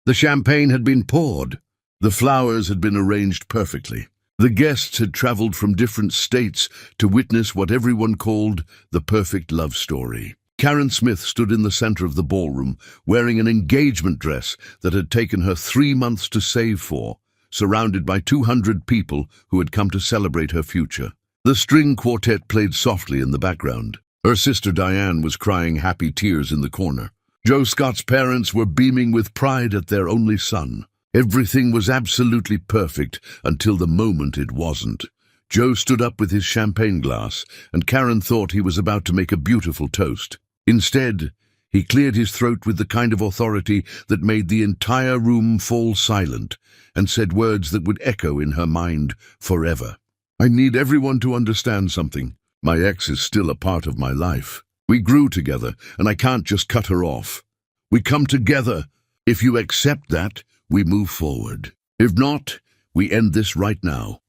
The champagne had been poured. The flowers had been arranged perfectly. The guests had traveled from different states to witness what everyone called the perfect love story. Karen Smith stood in the center of the ballroom, wearing an engagement dress that had taken her 3 months to save for, surrounded by 200 people who had come to celebrate her future. The string quartet played softly in the background. Her sister Diane was crying happy tears in the corner. Joe Scott's parents were beaming with pride at their only son. Everything was absolutely perfect until the moment it wasn't. Joe stood up with his champagne glass, and Karen thought he was about to make a beautiful toast. Instead, he cleared his throat with the kind of authority that made the entire room fall silent, and said words that would echo in her mind forever. I need everyone to understand something. My ex is still a part of my life. We grew together, and I can't just cut her off. We come together. If you accept that, we move forward. If not, we end this right now.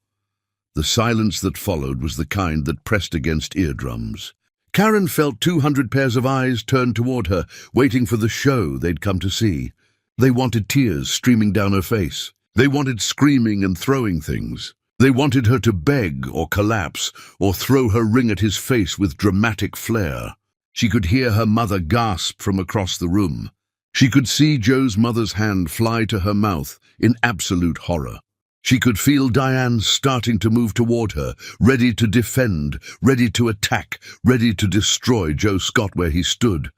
The silence that followed was the kind that pressed against eardrums. Karen felt 200 pairs of eyes turned toward her, waiting for the show they'd come to see. They wanted tears streaming down her face. They wanted screaming and throwing things. They wanted her to beg or collapse or throw her ring at his face with dramatic flair. She could hear her mother gasp from across the room. She could see Joe's mother's hand fly to her mouth in absolute horror. She could feel Diane starting to move toward her, ready to defend, ready to attack, ready to destroy Joe Scott where he stood.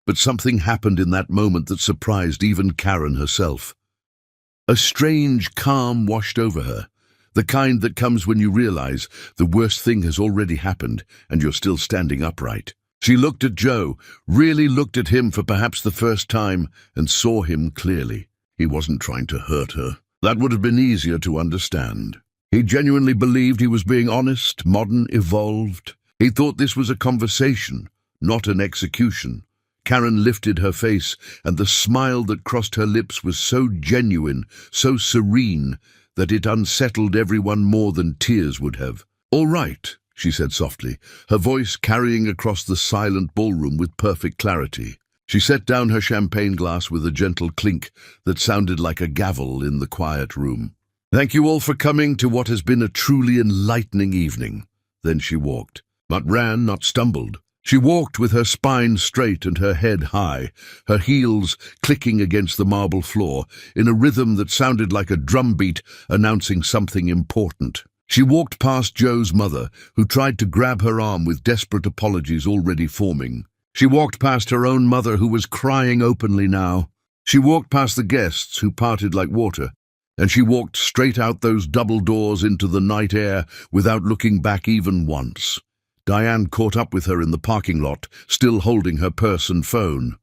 But something happened in that moment that surprised even Karen herself. A strange calm washed over her. The kind that comes when you realize the worst thing has already happened and you're still standing upright. She looked at Joe, really looked at him for perhaps the first time, and saw him clearly. He wasn't trying to hurt her. That would have been easier to understand. He genuinely believed he was being honest, modern, evolved. He thought this was a conversation, not an execution. Karen lifted her face, and the smile that crossed her lips was so genuine, so serene, that it unsettled everyone more than tears would have. "All right," she said softly, her voice carrying across the silent ballroom with perfect clarity. She set down her champagne glass with a gentle clink that sounded like a gavel in the quiet room. "Thank you all for coming to what has been a truly enlightening evening." Then she walked. Not ran, not stumbled. She walked with her spine straight and her head high, her heels clicking against the marble floor, in a rhythm that sounded like a drumbeat announcing something important. She walked past Joe's mother, who tried to grab her arm with desperate apologies already forming. She walked past her own mother, who was crying openly now. She walked past the guests, who parted like water, and she walked straight out those double doors into the night air without looking back even once. Diane caught up with her in the parking lot, still holding her purse and phone.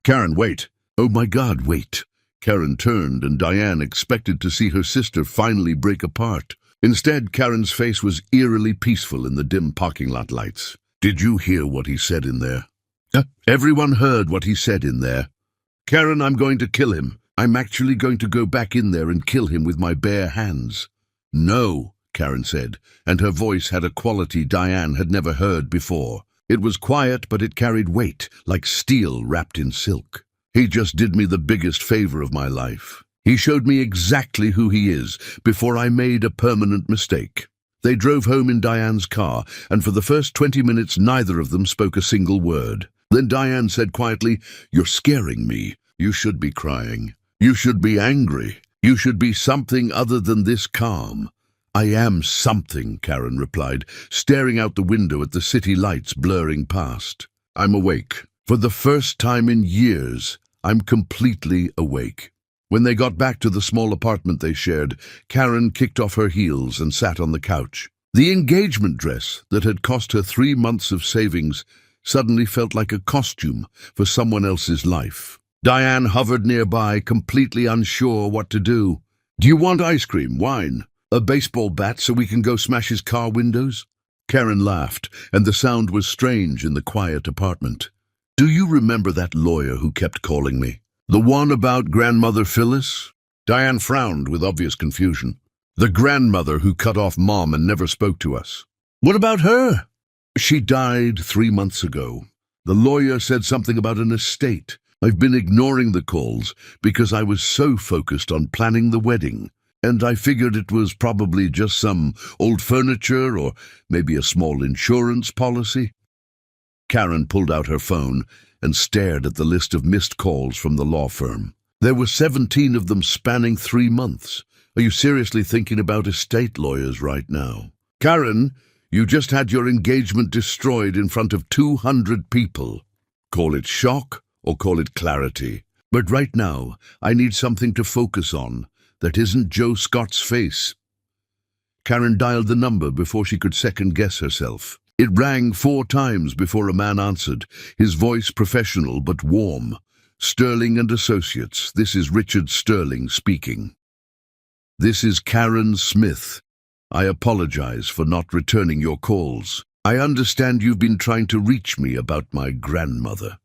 "Karen, wait." "Oh my God, wait." Karen turned, and Diane expected to see her sister finally break apart. Instead, Karen's face was eerily peaceful in the dim parking lot lights. "Did you hear what he said in there?" "Everyone heard what he said in there." "Karen, I'm going to kill him. I'm actually going to go back in there and kill him with my bare hands." "No," Karen said, and her voice had a quality Diane had never heard before. It was quiet, but it carried weight, like steel wrapped in silk. "He just did me the biggest favor of my life. He showed me exactly who he is before I made a permanent mistake." They drove home in Diane's car, and for the first 20 minutes neither of them spoke a single word. Then Diane said quietly, "You're scaring me. You should be crying. You should be angry. You should be something other than this calm." "I am something," Karen replied, staring out the window at the city lights blurring past. "I'm awake. For the first time in years, I'm completely awake." When they got back to the small apartment they shared, Karen kicked off her heels and sat on the couch. The engagement dress that had cost her 3 months of savings suddenly felt like a costume for someone else's life. Diane hovered nearby, completely unsure what to do. "Do you want ice cream, wine, a baseball bat so we can go smash his car windows?" Karen laughed, and the sound was strange in the quiet apartment. "Do you remember that lawyer who kept calling me? The one about grandmother Phyllis?" Diane frowned with obvious confusion. "The grandmother who cut off Mom and never spoke to us." "What about her?" "She died 3 months ago. The lawyer said something about an estate. I've been ignoring the calls because I was so focused on planning the wedding, and I figured it was probably just some old furniture or maybe a small insurance policy." Karen pulled out her phone and stared at the list of missed calls from the law firm. There were 17 of them spanning 3 months. "Are you seriously thinking about estate lawyers right now?" "Karen, you just had your engagement destroyed in front of 200 people. Call it shock or call it clarity. But right now, I need something to focus on that isn't Joe Scott's face." Karen dialed the number before she could second-guess herself. It rang 4 times before a man answered, his voice professional but warm. "Sterling and Associates, this is Richard Sterling speaking." "This is Karen Smith. I apologize for not returning your calls. I understand you've been trying to reach me about my grandmother."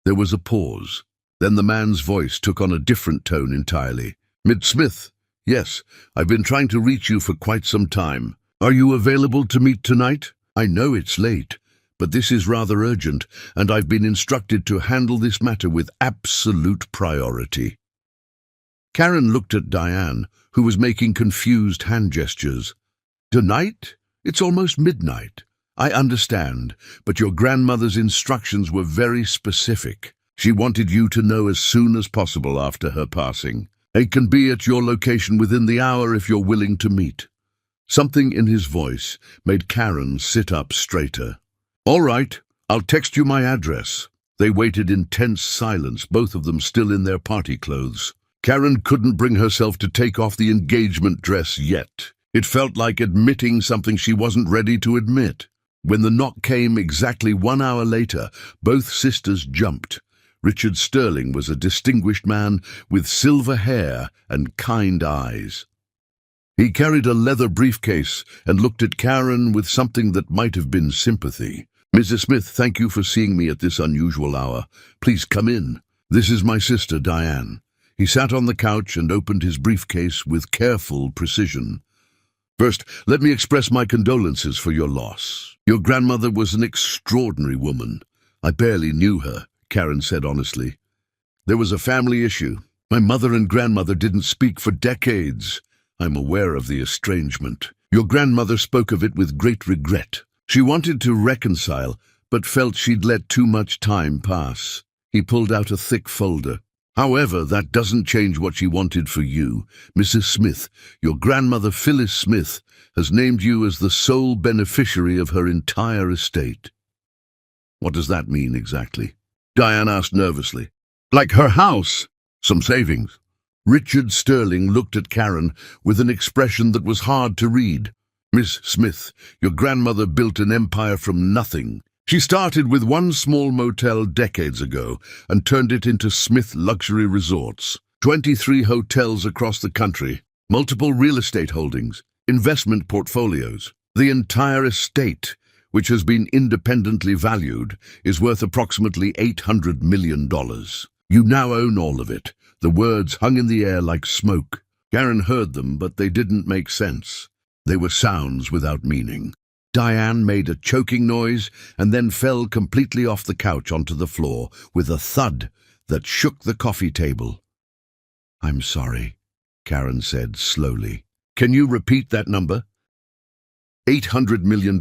There was a pause. Then the man's voice took on a different tone entirely. "Miss Smith, yes, I've been trying to reach you for quite some time. Are you available to meet tonight? I know it's late, but this is rather urgent, and I've been instructed to handle this matter with absolute priority." Karen looked at Diane, who was making confused hand gestures. "Tonight? It's almost midnight. I understand, but your grandmother's instructions were very specific. She wanted you to know as soon as possible after her passing. I can be at your location within the hour if you're willing to meet." Something in his voice made Karen sit up straighter. "All right, I'll text you my address." They waited in tense silence, both of them still in their party clothes. Karen couldn't bring herself to take off the engagement dress yet. It felt like admitting something she wasn't ready to admit. When the knock came exactly 1 hour later, both sisters jumped. Richard Sterling was a distinguished man with silver hair and kind eyes. He carried a leather briefcase and looked at Karen with something that might have been sympathy. "Mrs. Smith, thank you for seeing me at this unusual hour. Please come in. This is my sister, Diane." He sat on the couch and opened his briefcase with careful precision. "First, let me express my condolences for your loss. Your grandmother was an extraordinary woman. I barely knew her," Karen said honestly. "There was a family issue. My mother and grandmother didn't speak for decades. I'm aware of the estrangement. Your grandmother spoke of it with great regret. She wanted to reconcile, but felt she'd let too much time pass." He pulled out a thick folder. "However, that doesn't change what she wanted for you. Mrs. Smith, your grandmother Phyllis Smith has named you as the sole beneficiary of her entire estate." "What does that mean exactly?" Diane asked nervously. "Like her house, some savings." Richard Sterling looked at Karen with an expression that was hard to read. "Miss Smith, your grandmother built an empire from nothing. She started with one small motel decades ago and turned it into Smith Luxury Resorts. 23 hotels across the country, multiple real estate holdings, investment portfolios. The entire estate, which has been independently valued, is worth approximately $800 million. You now own all of it." The words hung in the air like smoke. Karen heard them, but they didn't make sense. They were sounds without meaning. Diane made a choking noise and then fell completely off the couch onto the floor with a thud that shook the coffee table. "I'm sorry," Karen said slowly. "Can you repeat that number?" $800 million.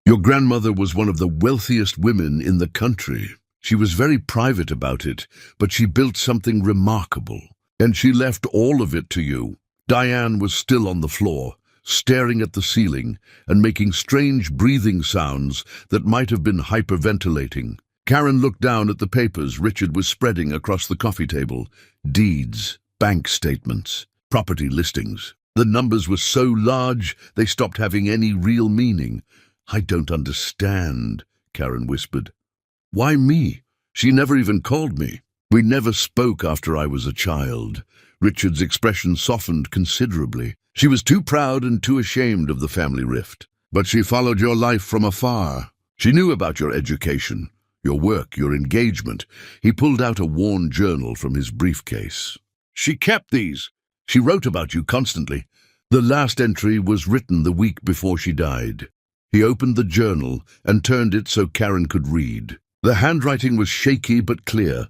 Your grandmother was one of the wealthiest women in the country. She was very private about it, but she built something remarkable, and she left all of it to you." Diane was still on the floor, staring at the ceiling and making strange breathing sounds that might have been hyperventilating. Karen looked down at the papers Richard was spreading across the coffee table. Deeds, bank statements, property listings. The numbers were so large they stopped having any real meaning. "I don't understand," Karen whispered. "Why me? She never even called me. We never spoke after I was a child." Richard's expression softened considerably. "She was too proud and too ashamed of the family rift. But she followed your life from afar. She knew about your education, your work, your engagement." He pulled out a worn journal from his briefcase. "She kept these. She wrote about you constantly. The last entry was written the week before she died." He opened the journal and turned it so Karen could read. The handwriting was shaky but clear.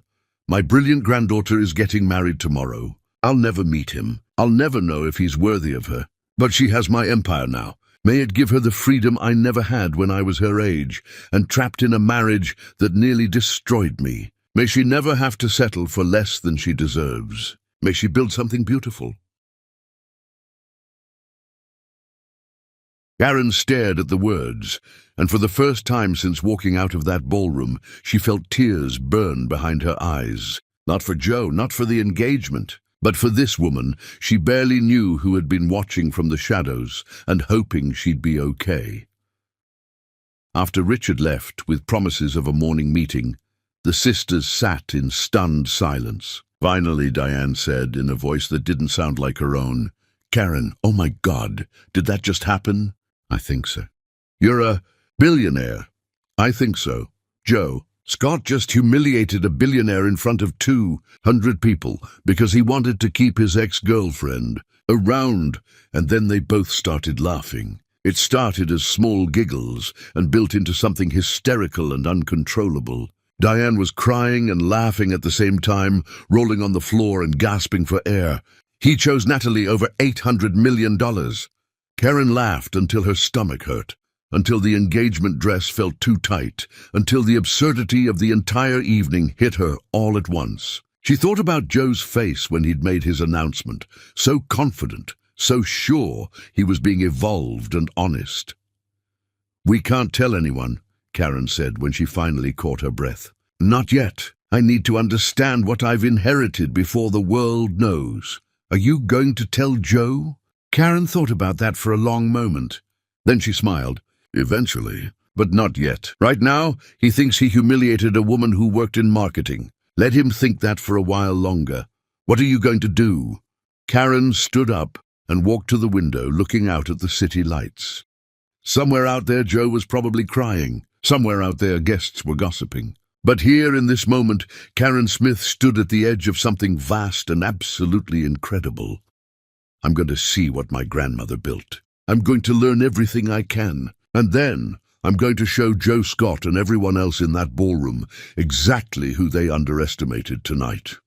My brilliant granddaughter is getting married tomorrow. I'll never meet him. I'll never know if he's worthy of her. But she has my empire now. May it give her the freedom I never had when I was her age, and trapped in a marriage that nearly destroyed me. May she never have to settle for less than she deserves. May she build something beautiful. Karen stared at the words, and for the first time since walking out of that ballroom, she felt tears burn behind her eyes. Not for Joe, not for the engagement, but for this woman she barely knew who had been watching from the shadows and hoping she'd be okay. After Richard left, with promises of a morning meeting, the sisters sat in stunned silence. Finally, Diane said, in a voice that didn't sound like her own, "Karen, oh my God, did that just happen?" "I think so." "You're a billionaire." "I think so." "Joe, Scott just humiliated a billionaire in front of 200 people because he wanted to keep his ex-girlfriend around, and then they both started laughing. It started as small giggles and built into something hysterical and uncontrollable. Diane was crying and laughing at the same time, rolling on the floor and gasping for air. He chose Natalie over $800 million. Karen laughed until her stomach hurt, until the engagement dress felt too tight, until the absurdity of the entire evening hit her all at once. She thought about Joe's face when he'd made his announcement, so confident, so sure he was being evolved and honest. "We can't tell anyone," Karen said when she finally caught her breath. "Not yet. I need to understand what I've inherited before the world knows. Are you going to tell Joe?" Karen thought about that for a long moment. Then she smiled. "Eventually, but not yet. Right now, he thinks he humiliated a woman who worked in marketing. Let him think that for a while longer. What are you going to do?" Karen stood up and walked to the window, looking out at the city lights. Somewhere out there, Joe was probably crying. Somewhere out there, guests were gossiping. But here, in this moment, Karen Smith stood at the edge of something vast and absolutely incredible. "I'm going to see what my grandmother built. I'm going to learn everything I can. And then I'm going to show Joe Scott and everyone else in that ballroom exactly who they underestimated tonight."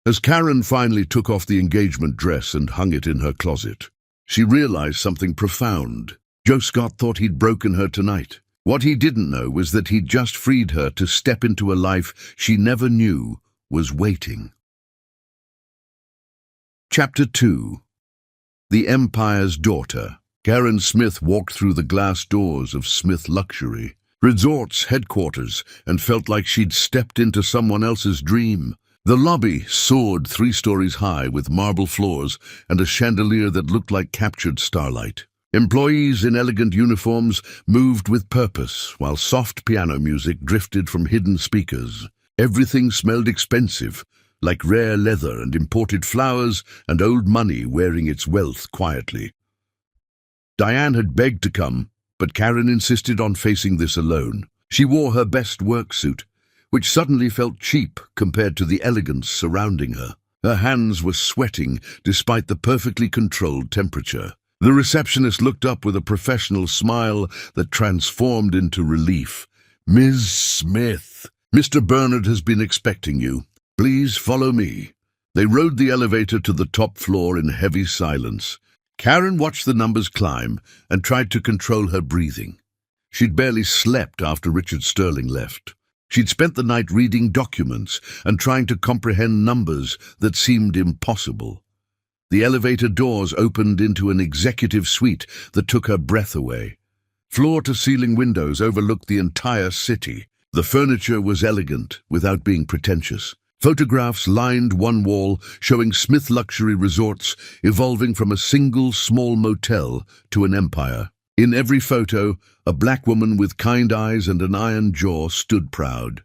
As Karen finally took off the engagement dress and hung it in her closet, she realized something profound. Joe Scott thought he'd broken her tonight. What he didn't know was that he'd just freed her to step into a life she never knew was waiting. Chapter 2. The Empire's Daughter. Karen Smith walked through the glass doors of Smith Luxury Resort's headquarters and felt like she'd stepped into someone else's dream. The lobby soared 3 stories high with marble floors and a chandelier that looked like captured starlight. Employees in elegant uniforms moved with purpose, while soft piano music drifted from hidden speakers. Everything smelled expensive, like rare leather and imported flowers and old money wearing its wealth quietly. Diane had begged to come, but Karen insisted on facing this alone. She wore her best work suit, which suddenly felt cheap compared to the elegance surrounding her. Her hands were sweating despite the perfectly controlled temperature. The receptionist looked up with a professional smile that transformed into relief. "Ms. Smith, Mr. Bernard has been expecting you. Please follow me." They rode the elevator to the top floor in heavy silence. Karen watched the numbers climb and tried to control her breathing. She'd barely slept after Richard Sterling left. She'd spent the night reading documents and trying to comprehend numbers that seemed impossible. The elevator doors opened into an executive suite that took her breath away. Floor-to-ceiling windows overlooked the entire city. The furniture was elegant without being pretentious. Photographs lined one wall, showing Smith Luxury Resorts evolving from a single small motel to an empire. In every photo, a black woman with kind eyes and an iron jaw stood proud.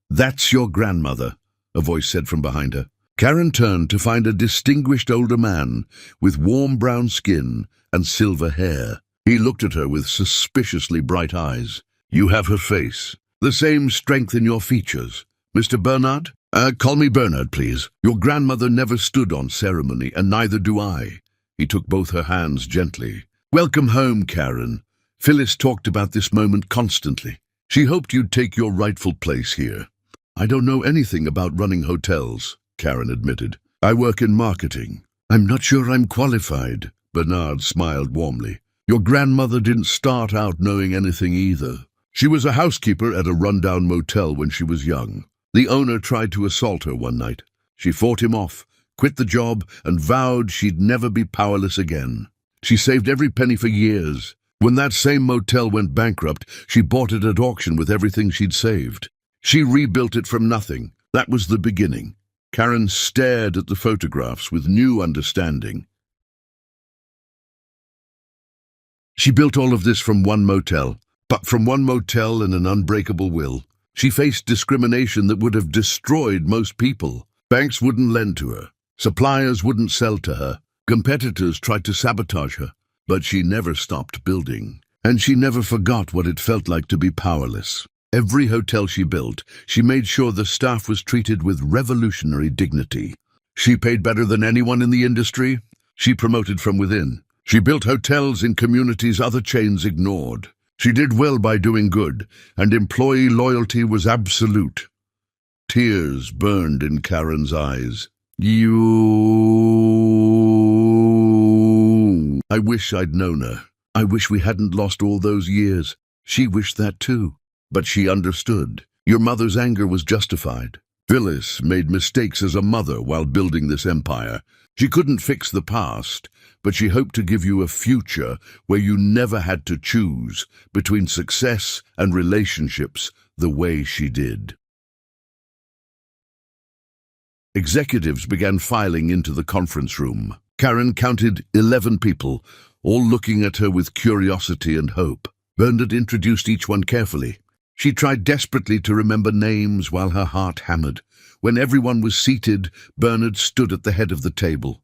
"That's your grandmother," a voice said from behind her. Karen turned to find a distinguished older man with warm brown skin and silver hair. He looked at her with suspiciously bright eyes. "You have her face. The same strength in your features. Mr. Bernard? Call me Bernard, please. Your grandmother never stood on ceremony, and neither do I." He took both her hands gently. "Welcome home, Karen. Phyllis talked about this moment constantly. She hoped you'd take your rightful place here. I don't know anything about running hotels, Karen admitted. I work in marketing. I'm not sure I'm qualified, Bernard smiled warmly. Your grandmother didn't start out knowing anything either. She was a housekeeper at a rundown motel when she was young. The owner tried to assault her one night. She fought him off, quit the job, and vowed she'd never be powerless again. She saved every penny for years. When that same motel went bankrupt, she bought it at auction with everything she'd saved. She rebuilt it from nothing. That was the beginning. Karen stared at the photographs with new understanding. She built all of this from one motel, but from one motel and an unbreakable will. She faced discrimination that would have destroyed most people. Banks wouldn't lend to her. Suppliers wouldn't sell to her. Competitors tried to sabotage her. But she never stopped building, and she never forgot what it felt like to be powerless. Every hotel she built, she made sure the staff was treated with revolutionary dignity. She paid better than anyone in the industry. She promoted from within. She built hotels in communities other chains ignored. She did well by doing good, and employee loyalty was absolute. Tears burned in Karen's eyes. I wish I'd known her. I wish we hadn't lost all those years. She wished that too. But she understood. Your mother's anger was justified. Phyllis made mistakes as a mother while building this empire. She couldn't fix the past, but she hoped to give you a future where you never had to choose between success and relationships the way she did. Executives began filing into the conference room. Karen counted 11 people, all looking at her with curiosity and hope. Bernard introduced each one carefully. She tried desperately to remember names while her heart hammered. When everyone was seated, Bernard stood at the head of the table.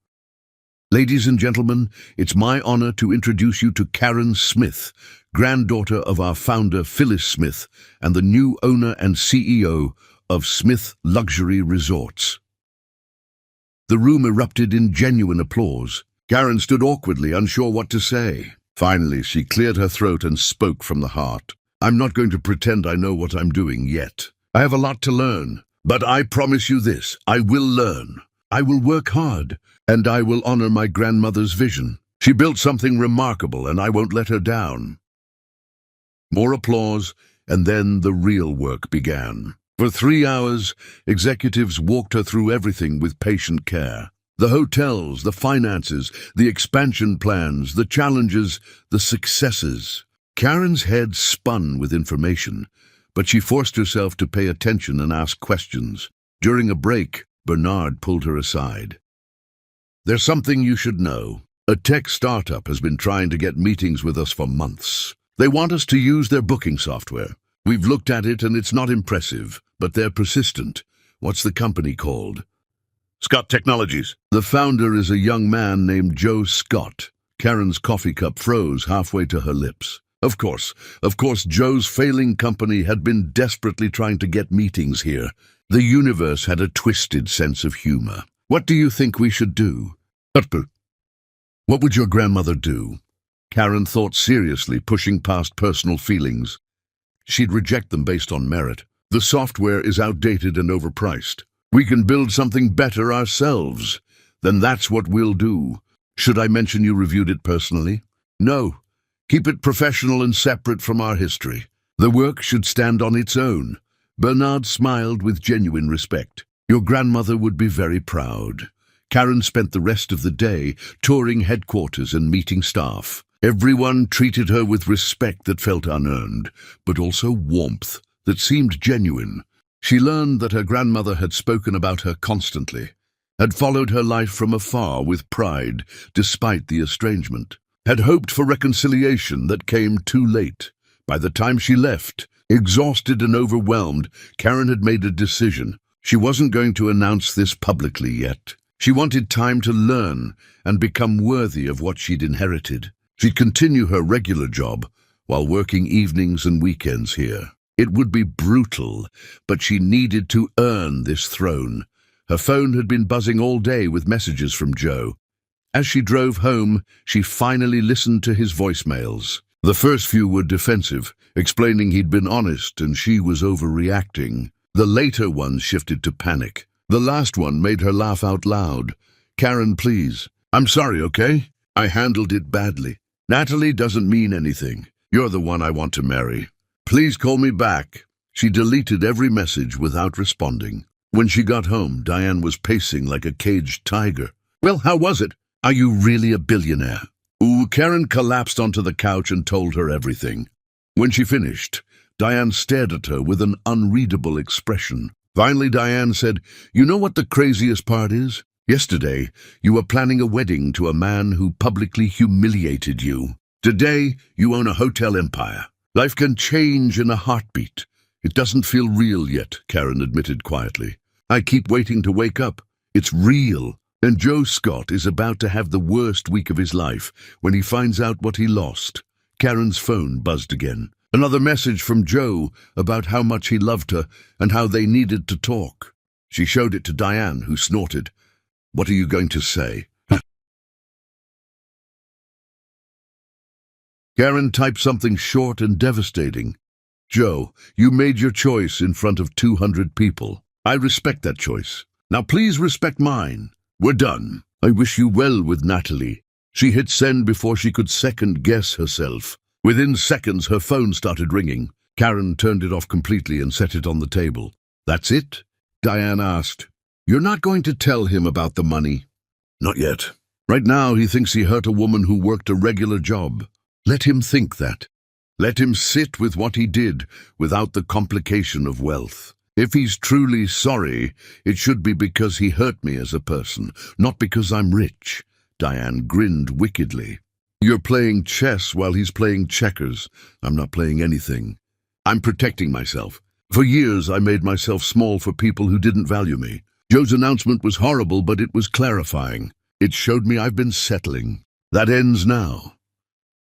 Ladies and gentlemen, it's my honor to introduce you to Karen Smith, granddaughter of our founder Phyllis Smith and the new owner and CEO of Smith Luxury Resorts. The room erupted in genuine applause. Karen stood awkwardly, unsure what to say. Finally, she cleared her throat and spoke from the heart. I'm not going to pretend I know what I'm doing yet. I have a lot to learn, but I promise you this, I will learn. I will work hard, and I will honor my grandmother's vision. She built something remarkable, and I won't let her down. More applause, and then the real work began. For 3 hours, executives walked her through everything with patient care. The hotels, the finances, the expansion plans, the challenges, the successes. Karen's head spun with information, but she forced herself to pay attention and ask questions. During a break, Bernard pulled her aside. There's something you should know. A tech startup has been trying to get meetings with us for months. They want us to use their booking software. We've looked at it and it's not impressive, but they're persistent. What's the company called? Scott Technologies. The founder is a young man named Joe Scott. Karen's coffee cup froze halfway to her lips. Of course, Joe's failing company had been desperately trying to get meetings here. The universe had a twisted sense of humor. What do you think we should do? What would your grandmother do? Karen thought seriously, pushing past personal feelings. She'd reject them based on merit. The software is outdated and overpriced. We can build something better ourselves. Then that's what we'll do. Should I mention you reviewed it personally? No. Keep it professional and separate from our history. The work should stand on its own. Bernard smiled with genuine respect. Your grandmother would be very proud. Karen spent the rest of the day touring headquarters and meeting staff. Everyone treated her with respect that felt unearned, but also warmth that seemed genuine. She learned that her grandmother had spoken about her constantly, had followed her life from afar with pride despite the estrangement, had hoped for reconciliation that came too late. By the time she left, exhausted and overwhelmed, Karen had made a decision. She wasn't going to announce this publicly yet. She wanted time to learn and become worthy of what she'd inherited. She'd continue her regular job while working evenings and weekends here. It would be brutal, but she needed to earn this throne. Her phone had been buzzing all day with messages from Joe. As she drove home, she finally listened to his voicemails. The first few were defensive, explaining he'd been honest and she was overreacting. The later ones shifted to panic. The last one made her laugh out loud. "Karen, please. I'm sorry, okay? I handled it badly. Natalie doesn't mean anything. You're the one I want to marry. Please call me back." She deleted every message without responding. When she got home, Diane was pacing like a caged tiger. "Well, how was it? Are you really a billionaire?" Ooh, Karen collapsed onto the couch and told her everything. When she finished, Diane stared at her with an unreadable expression. Finally, Diane said, "You know what the craziest part is? Yesterday, you were planning a wedding to a man who publicly humiliated you. Today, you own a hotel empire. Life can change in a heartbeat." "It doesn't feel real yet," Karen admitted quietly. "I keep waiting to wake up. It's real. And Joe Scott is about to have the worst week of his life when he finds out what he lost." Karen's phone buzzed again. Another message from Joe about how much he loved her and how they needed to talk. She showed it to Diane, who snorted. "What are you going to say?" Karen typed something short and devastating. "Joe, you made your choice in front of 200 people. I respect that choice. Now please respect mine. We're done. I wish you well with Natalie." She hit send before she could second-guess herself. Within seconds, her phone started ringing. Karen turned it off completely and set it on the table. "That's it?" Diane asked. "You're not going to tell him about the money?" "Not yet. Right now, he thinks he hurt a woman who worked a regular job. Let him think that. Let him sit with what he did without the complication of wealth. If he's truly sorry, it should be because he hurt me as a person, not because I'm rich." Diane grinned wickedly. "You're playing chess while he's playing checkers. I'm not playing anything. I'm protecting myself. For years, I made myself small for people who didn't value me. Joe's announcement was horrible, but it was clarifying. It showed me I've been settling. That ends now."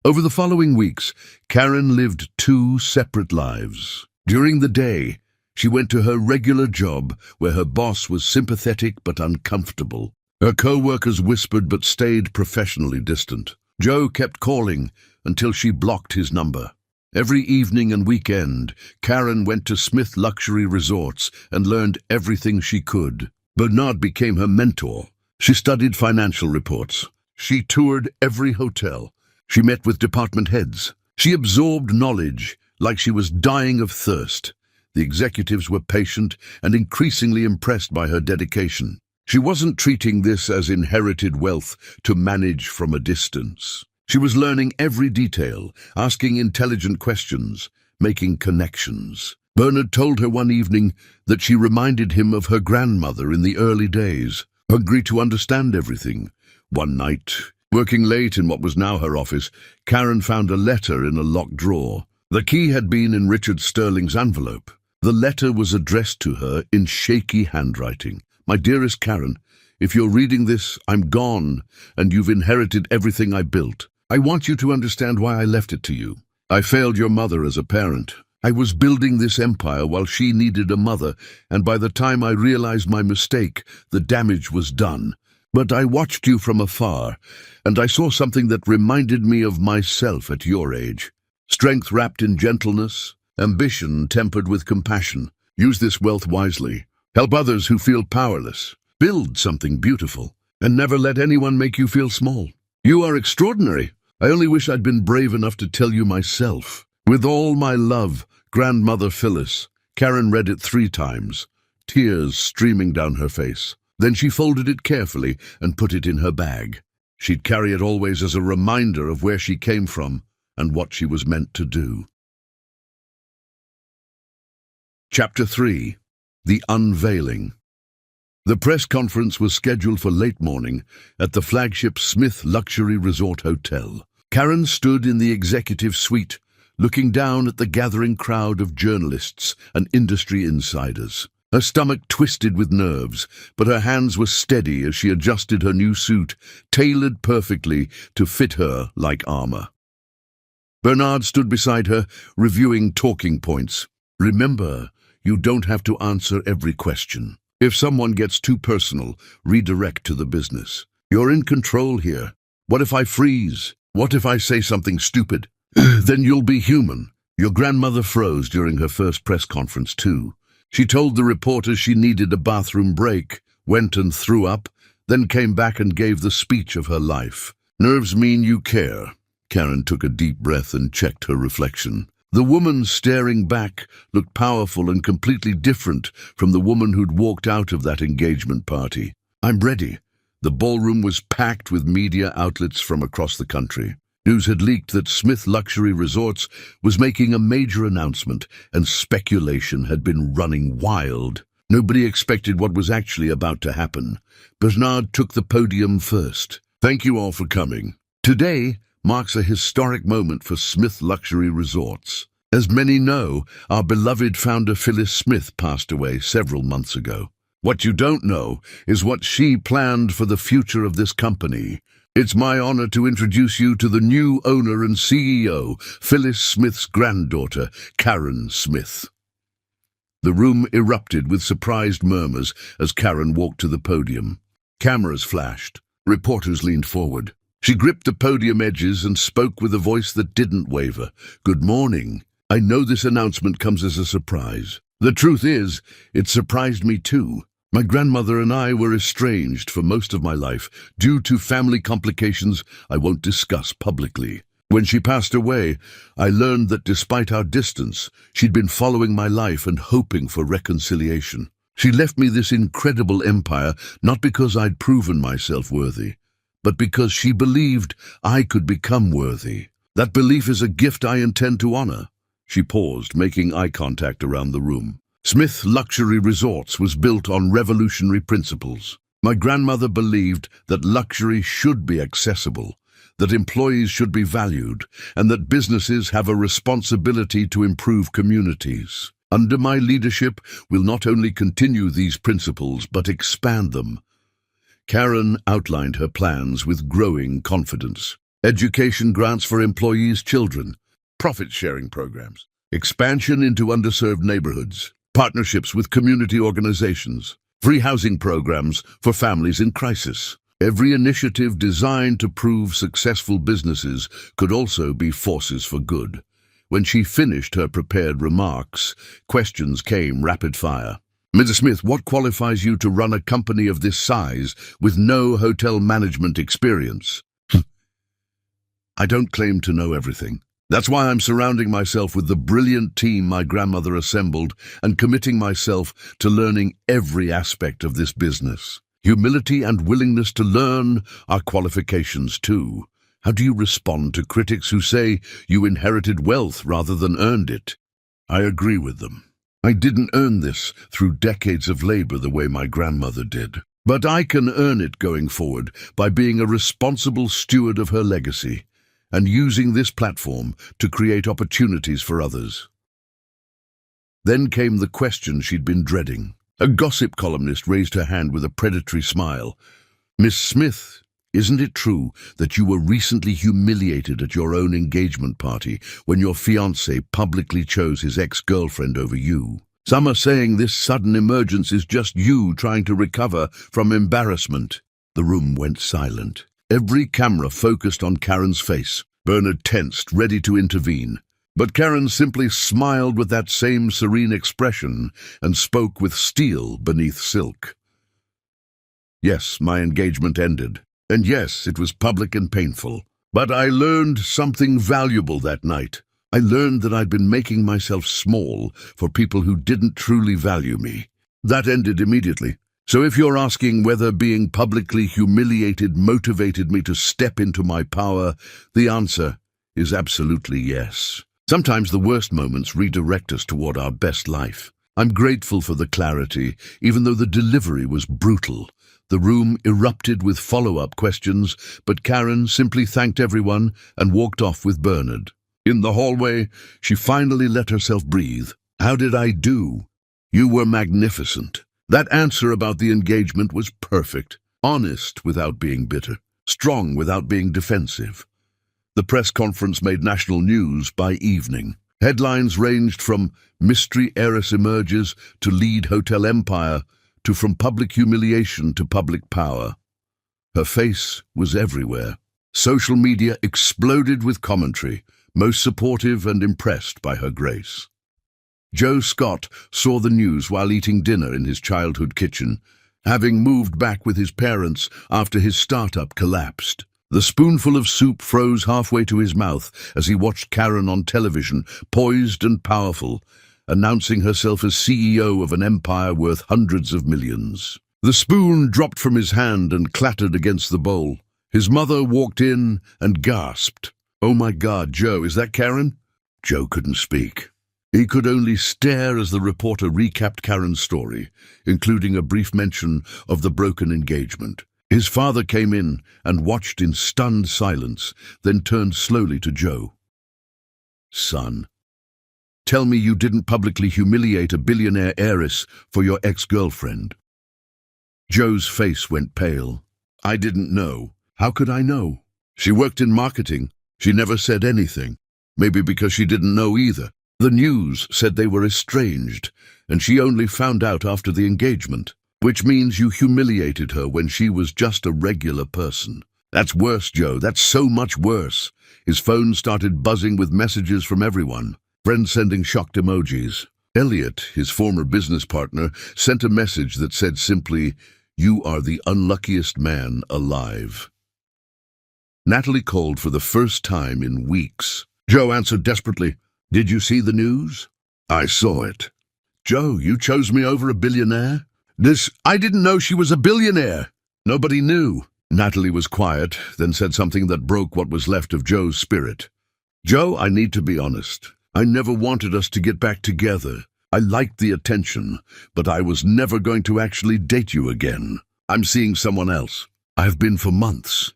Over the following weeks, Karen lived 2 separate lives. During the day, she went to her regular job where her boss was sympathetic but uncomfortable. Her co-workers whispered but stayed professionally distant. Joe kept calling until she blocked his number. Every evening and weekend, Karen went to Smith luxury resorts and learned everything she could. Bernard became her mentor. She studied financial reports. She toured every hotel. She met with department heads. She absorbed knowledge like she was dying of thirst. The executives were patient and increasingly impressed by her dedication. She wasn't treating this as inherited wealth to manage from a distance. She was learning every detail, asking intelligent questions, making connections. Bernard told her one evening that she reminded him of her grandmother in the early days, hungry to understand everything. One night, working late in what was now her office, Karen found a letter in a locked drawer. The key had been in Richard Sterling's envelope. The letter was addressed to her in shaky handwriting. "My dearest Karen, if you're reading this, I'm gone, and you've inherited everything I built. I want you to understand why I left it to you. I failed your mother as a parent. I was building this empire while she needed a mother, and by the time I realized my mistake, the damage was done. But I watched you from afar, and I saw something that reminded me of myself at your age. Strength wrapped in gentleness, ambition tempered with compassion. Use this wealth wisely. Help others who feel powerless. Build something beautiful, and never let anyone make you feel small. You are extraordinary. I only wish I'd been brave enough to tell you myself. With all my love, Grandmother Phyllis." Karen read it 3 times, tears streaming down her face. Then she folded it carefully and put it in her bag. She'd carry it always as a reminder of where she came from and what she was meant to do. Chapter 3. The Unveiling. The press conference was scheduled for late morning at the flagship Smith Luxury Resort Hotel. Karen stood in the executive suite, looking down at the gathering crowd of journalists and industry insiders. Her stomach twisted with nerves, but her hands were steady as she adjusted her new suit, tailored perfectly to fit her like armor. Bernard stood beside her, reviewing talking points. "Remember, you don't have to answer every question. If someone gets too personal, redirect to the business. You're in control here. What if I freeze? What if I say something stupid?" Then you'll be human. Your grandmother froze during her first press conference too. She told the reporters she needed a bathroom break, went and threw up, then came back and gave the speech of her life. Nerves mean you care. Karen took a deep breath and checked her reflection. The woman staring back looked powerful and completely different from the woman who'd walked out of that engagement party. I'm ready. The ballroom was packed with media outlets from across the country. News had leaked that Smith Luxury Resorts was making a major announcement, and speculation had been running wild. Nobody expected what was actually about to happen. Bernard took the podium first. Thank you all for coming. Today marks a historic moment for Smith Luxury Resorts. As many know, our beloved founder Phyllis Smith passed away several months ago. What you don't know is what she planned for the future of this company. It's my honor to introduce you to the new owner and CEO, Phyllis Smith's granddaughter, Karen Smith. The room erupted with surprised murmurs as Karen walked to the podium. Cameras flashed. Reporters leaned forward. She gripped the podium edges and spoke with a voice that didn't waver. Good morning. I know this announcement comes as a surprise. The truth is, it surprised me too. My grandmother and I were estranged for most of my life due to family complications I won't discuss publicly. When she passed away, I learned that despite our distance, she'd been following my life and hoping for reconciliation. She left me this incredible empire not because I'd proven myself worthy, but because she believed I could become worthy. That belief is a gift I intend to honor. She paused, making eye contact around the room. Smith Luxury Resorts was built on revolutionary principles. My grandmother believed that luxury should be accessible, that employees should be valued, and that businesses have a responsibility to improve communities. Under my leadership, we'll not only continue these principles, but expand them. Karen outlined her plans with growing confidence. Education grants for employees' children, profit-sharing programs, expansion into underserved neighborhoods, partnerships with community organizations, free housing programs for families in crisis. Every initiative designed to prove successful businesses could also be forces for good. When she finished her prepared remarks, questions came rapid fire. Mr. Smith, what qualifies you to run a company of this size with no hotel management experience? I don't claim to know everything. That's why I'm surrounding myself with the brilliant team my grandmother assembled and committing myself to learning every aspect of this business. Humility and willingness to learn are qualifications too. How do you respond to critics who say you inherited wealth rather than earned it? I agree with them. I didn't earn this through decades of labor the way my grandmother did. But I can earn it going forward by being a responsible steward of her legacy and using this platform to create opportunities for others. Then came the question she'd been dreading. A gossip columnist raised her hand with a predatory smile. Miss Smith, isn't it true that you were recently humiliated at your own engagement party when your fiancé publicly chose his ex-girlfriend over you? Some are saying this sudden emergence is just you trying to recover from embarrassment. The room went silent. Every camera focused on Karen's face. Bernard tensed, ready to intervene. But Karen simply smiled with that same serene expression and spoke with steel beneath silk. Yes, my engagement ended. And yes, it was public and painful. But I learned something valuable that night. I learned that I'd been making myself small for people who didn't truly value me. That ended immediately. So if you're asking whether being publicly humiliated motivated me to step into my power, the answer is absolutely yes. Sometimes the worst moments redirect us toward our best life. I'm grateful for the clarity, even though the delivery was brutal. The room erupted with follow-up questions, but Karen simply thanked everyone and walked off with Bernard. In the hallway, she finally let herself breathe. How did I do? You were magnificent. That answer about the engagement was perfect. Honest without being bitter. Strong without being defensive. The press conference made national news by evening. Headlines ranged from mystery heiress emerges to lead hotel empire to from public humiliation to public power. Her face was everywhere. Social media exploded with commentary. most supportive and impressed by her grace. Joe Scott saw the news while eating dinner in his childhood kitchen, having moved back with his parents after his startup collapsed. The spoonful of soup froze halfway to his mouth as he watched Karen on television, poised and powerful, announcing herself as CEO of an empire worth hundreds of millions. The spoon dropped from his hand and clattered against the bowl. His mother walked in and gasped. "Oh my God, Joe, is that Karen?" Joe couldn't speak. He could only stare as the reporter recapped Karen's story, including a brief mention of the broken engagement. His father came in and watched in stunned silence, then turned slowly to Joe. "Son, tell me you didn't publicly humiliate a billionaire heiress for your ex-girlfriend." Joe's face went pale. "I didn't know. How could I know? She worked in marketing. She never said anything. Maybe because she didn't know either. The news said they were estranged, and she only found out after the engagement, which means you humiliated her when she was just a regular person." "That's worse, Joe. That's so much worse." His phone started buzzing with messages from everyone, friends sending shocked emojis. Elliot, his former business partner, sent a message that said simply, "You are the unluckiest man alive." Natalie called for the first time in weeks. Joe answered desperately, "Did you see the news?" "I saw it." "Joe, you chose me over a billionaire?" I didn't know she was a billionaire." "Nobody knew." Natalie was quiet, then said something that broke what was left of Joe's spirit. "Joe, I need to be honest. I never wanted us to get back together. I liked the attention, but I was never going to actually date you again. I'm seeing someone else. I have been for months."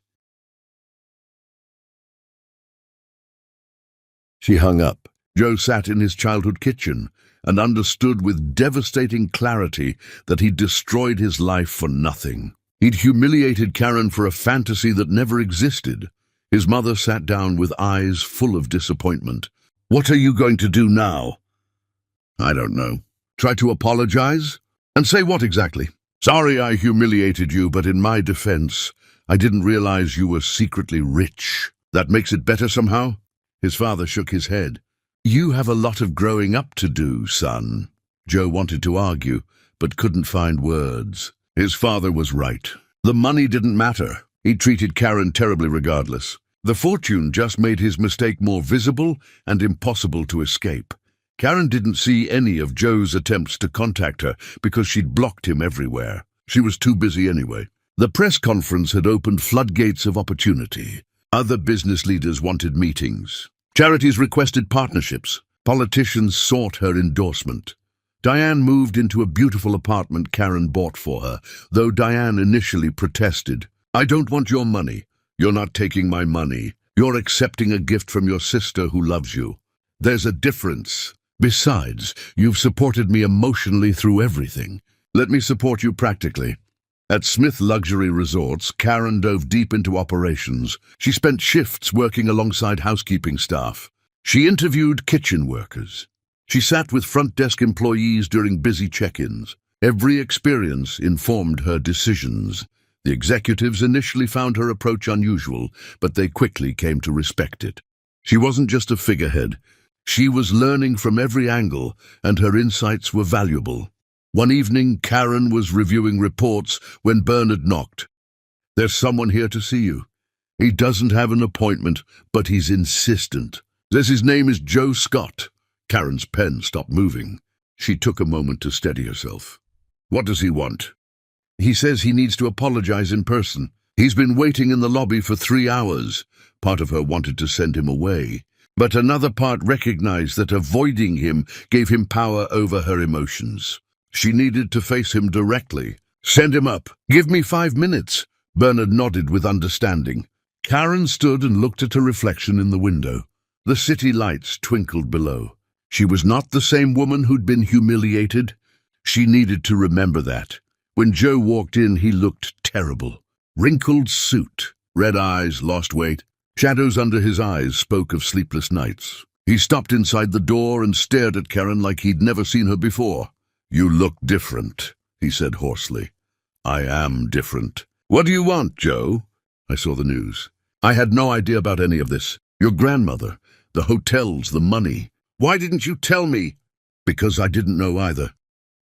She hung up. Joe sat in his childhood kitchen and understood with devastating clarity that he'd destroyed his life for nothing. He'd humiliated Karen for a fantasy that never existed. His mother sat down with eyes full of disappointment. "What are you going to do now?" "I don't know." "Try to apologize? And say what exactly?" "Sorry I humiliated you, but in my defense, I didn't realize you were secretly rich. That makes it better somehow?" His father shook his head. "You have a lot of growing up to do, son." Joe wanted to argue, but couldn't find words. His father was right. The money didn't matter. He treated Karen terribly regardless. The fortune just made his mistake more visible and impossible to escape. Karen didn't see any of Joe's attempts to contact her because she'd blocked him everywhere. She was too busy anyway. The press conference had opened floodgates of opportunity. Other business leaders wanted meetings. Charities requested partnerships. Politicians sought her endorsement. Diane moved into a beautiful apartment Karen bought for her, though Diane initially protested. "I don't want your money. You're not taking my money. You're accepting a gift from your sister who loves you. There's a difference. Besides, you've supported me emotionally through everything. Let me support you practically." At Smith Luxury Resorts, Karen dove deep into operations. She spent shifts working alongside housekeeping staff. She interviewed kitchen workers. She sat with front desk employees during busy check-ins. Every experience informed her decisions. The executives initially found her approach unusual, but they quickly came to respect it. She wasn't just a figurehead. She was learning from every angle, and her insights were valuable. One evening, Karen was reviewing reports when Bernard knocked. "There's someone here to see you. He doesn't have an appointment, but he's insistent. Says his name is Joe Scott." Karen's pen stopped moving. She took a moment to steady herself. "What does he want?" "He says he needs to apologize in person. He's been waiting in the lobby for 3 hours. Part of her wanted to send him away, but another part recognized that avoiding him gave him power over her emotions. She needed to face him directly. "Send him up. Give me 5 minutes." Bernard nodded with understanding. Karen stood and looked at her reflection in the window. The city lights twinkled below. She was not the same woman who'd been humiliated. She needed to remember that. When Joe walked in, he looked terrible. Wrinkled suit, red eyes, lost weight. Shadows under his eyes spoke of sleepless nights. He stopped inside the door and stared at Karen like he'd never seen her before. "You look different," he said hoarsely. "I am different." "What do you want, Joe?" "I saw the news. I had no idea about any of this. Your grandmother, The hotels, the money. Why didn't you tell me? Because I didn't know either.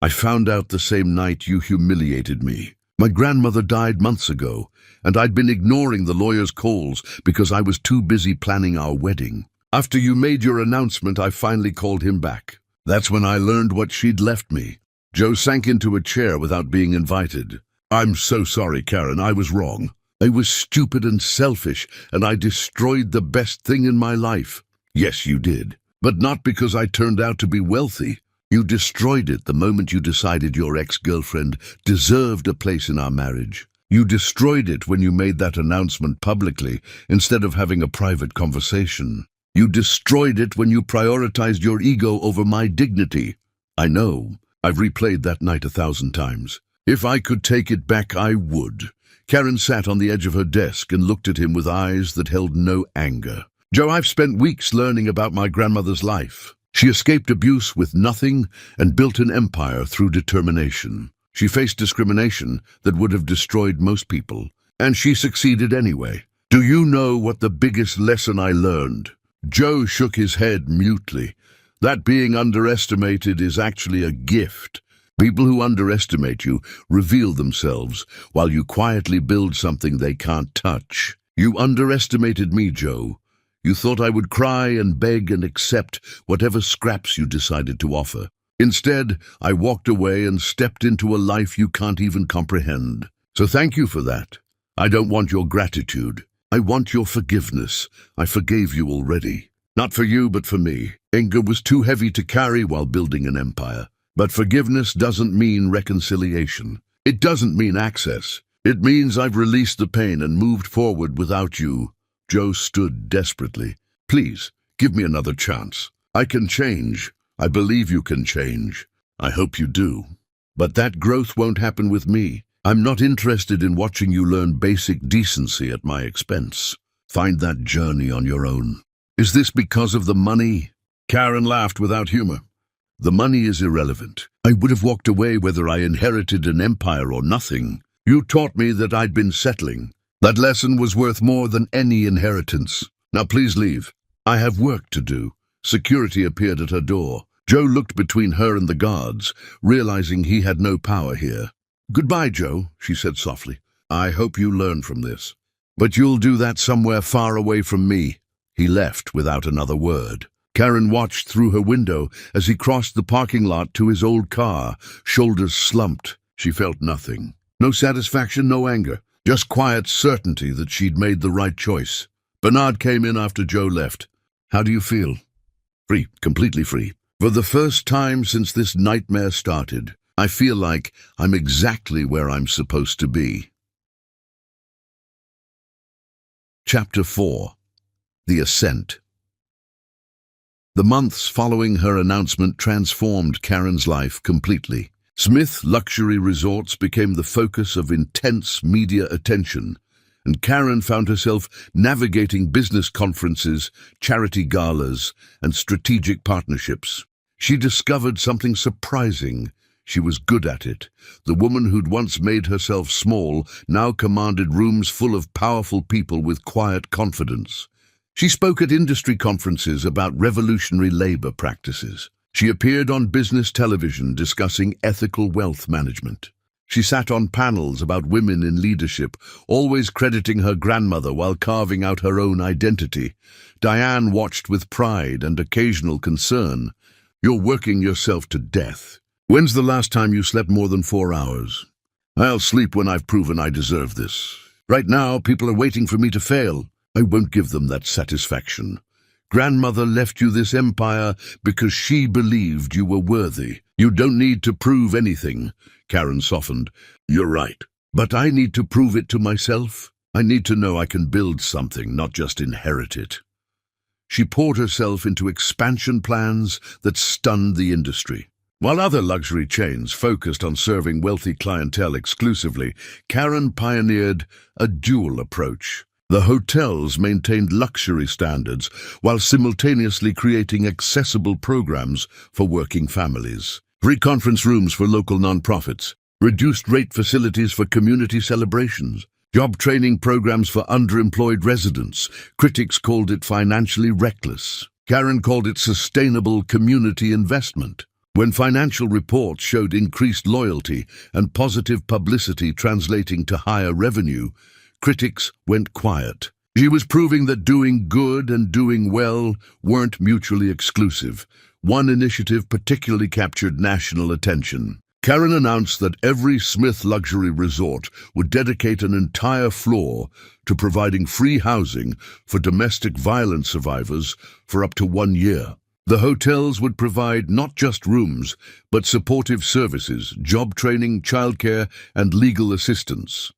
I found out the same night you humiliated me. My grandmother died months ago, and I'd been ignoring the lawyer's calls because I was too busy planning our wedding. After you made your announcement, I finally called him back. That's when I learned what she'd left me. Joe sank into a chair without being invited. I'm so sorry, Karen. I was wrong. I was stupid and selfish, and I destroyed the best thing in my life. Yes, you did. But not because I turned out to be wealthy. You destroyed it the moment you decided your ex-girlfriend deserved a place in our marriage. You destroyed it when you made that announcement publicly instead of having a private conversation. You destroyed it when you prioritized your ego over my dignity. I know. I've replayed that night 1,000 times. If I could take it back, I would. Karen sat on the edge of her desk and looked at him with eyes that held no anger. Joe, I've spent weeks learning about my grandmother's life. She escaped abuse with nothing and built an empire through determination. She faced discrimination that would have destroyed most people, and she succeeded anyway. Do you know what the biggest lesson I learned? Joe shook his head mutely. That being underestimated is actually a gift. People who underestimate you reveal themselves while you quietly build something they can't touch. You underestimated me, Joe. You thought I would cry and beg and accept whatever scraps you decided to offer. Instead, I walked away and stepped into a life you can't even comprehend. So thank you for that. I don't want your gratitude. I want your forgiveness. I forgave you already. Not for you, but for me. Anger was too heavy to carry while building an empire. But forgiveness doesn't mean reconciliation. It doesn't mean access. It means I've released the pain and moved forward without you. Joe stood desperately. Please, give me another chance. I can change. I believe you can change. I hope you do. But that growth won't happen with me. I'm not interested in watching you learn basic decency at my expense. Find that journey on your own. Is this because of the money? Karen laughed without humor. The money is irrelevant. I would have walked away whether I inherited an empire or nothing. You taught me that I'd been settling. That lesson was worth more than any inheritance. Now please leave. I have work to do. Security appeared at her door. Joe looked between her and the guards, realizing he had no power here. Goodbye, Joe, she said softly. I hope you learn from this. But you'll do that somewhere far away from me. He left without another word. Karen watched through her window as he crossed the parking lot to his old car, shoulders slumped. She felt nothing. No satisfaction, no anger. Just quiet certainty that she'd made the right choice. Bernard came in after Joe left. How do you feel? Free, completely free. For the first time since this nightmare started, I feel like I'm exactly where I'm supposed to be. Chapter 4. The Ascent. The months following her announcement transformed Karen's life completely. Smith Luxury Resorts became the focus of intense media attention, and Karen found herself navigating business conferences, charity galas, and strategic partnerships. She discovered something surprising. She was good at it. The woman who'd once made herself small now commanded rooms full of powerful people with quiet confidence. She spoke at industry conferences about revolutionary labor practices. She appeared on business television discussing ethical wealth management. She sat on panels about women in leadership, always crediting her grandmother while carving out her own identity. Diane watched with pride and occasional concern. You're working yourself to death. When's the last time you slept more than 4 hours? I'll sleep when I've proven I deserve this. Right now, people are waiting for me to fail. I won't give them that satisfaction. Grandmother left you this empire because she believed you were worthy. You don't need to prove anything. Karen softened. You're right. But I need to prove it to myself. I need to know I can build something, not just inherit it. She poured herself into expansion plans that stunned the industry. While other luxury chains focused on serving wealthy clientele exclusively, Karen pioneered a dual approach. The hotels maintained luxury standards while simultaneously creating accessible programs for working families. Free conference rooms for local nonprofits, reduced-rate facilities for community celebrations, job training programs for underemployed residents. Critics called it financially reckless. Karen called it sustainable community investment. When financial reports showed increased loyalty and positive publicity translating to higher revenue, critics went quiet. She was proving that doing good and doing well weren't mutually exclusive. One initiative particularly captured national attention. Karen announced that every Smith luxury resort would dedicate an entire floor to providing free housing for domestic violence survivors for up to 1 year. The hotels would provide not just rooms, but supportive services, job training, childcare, and legal assistance.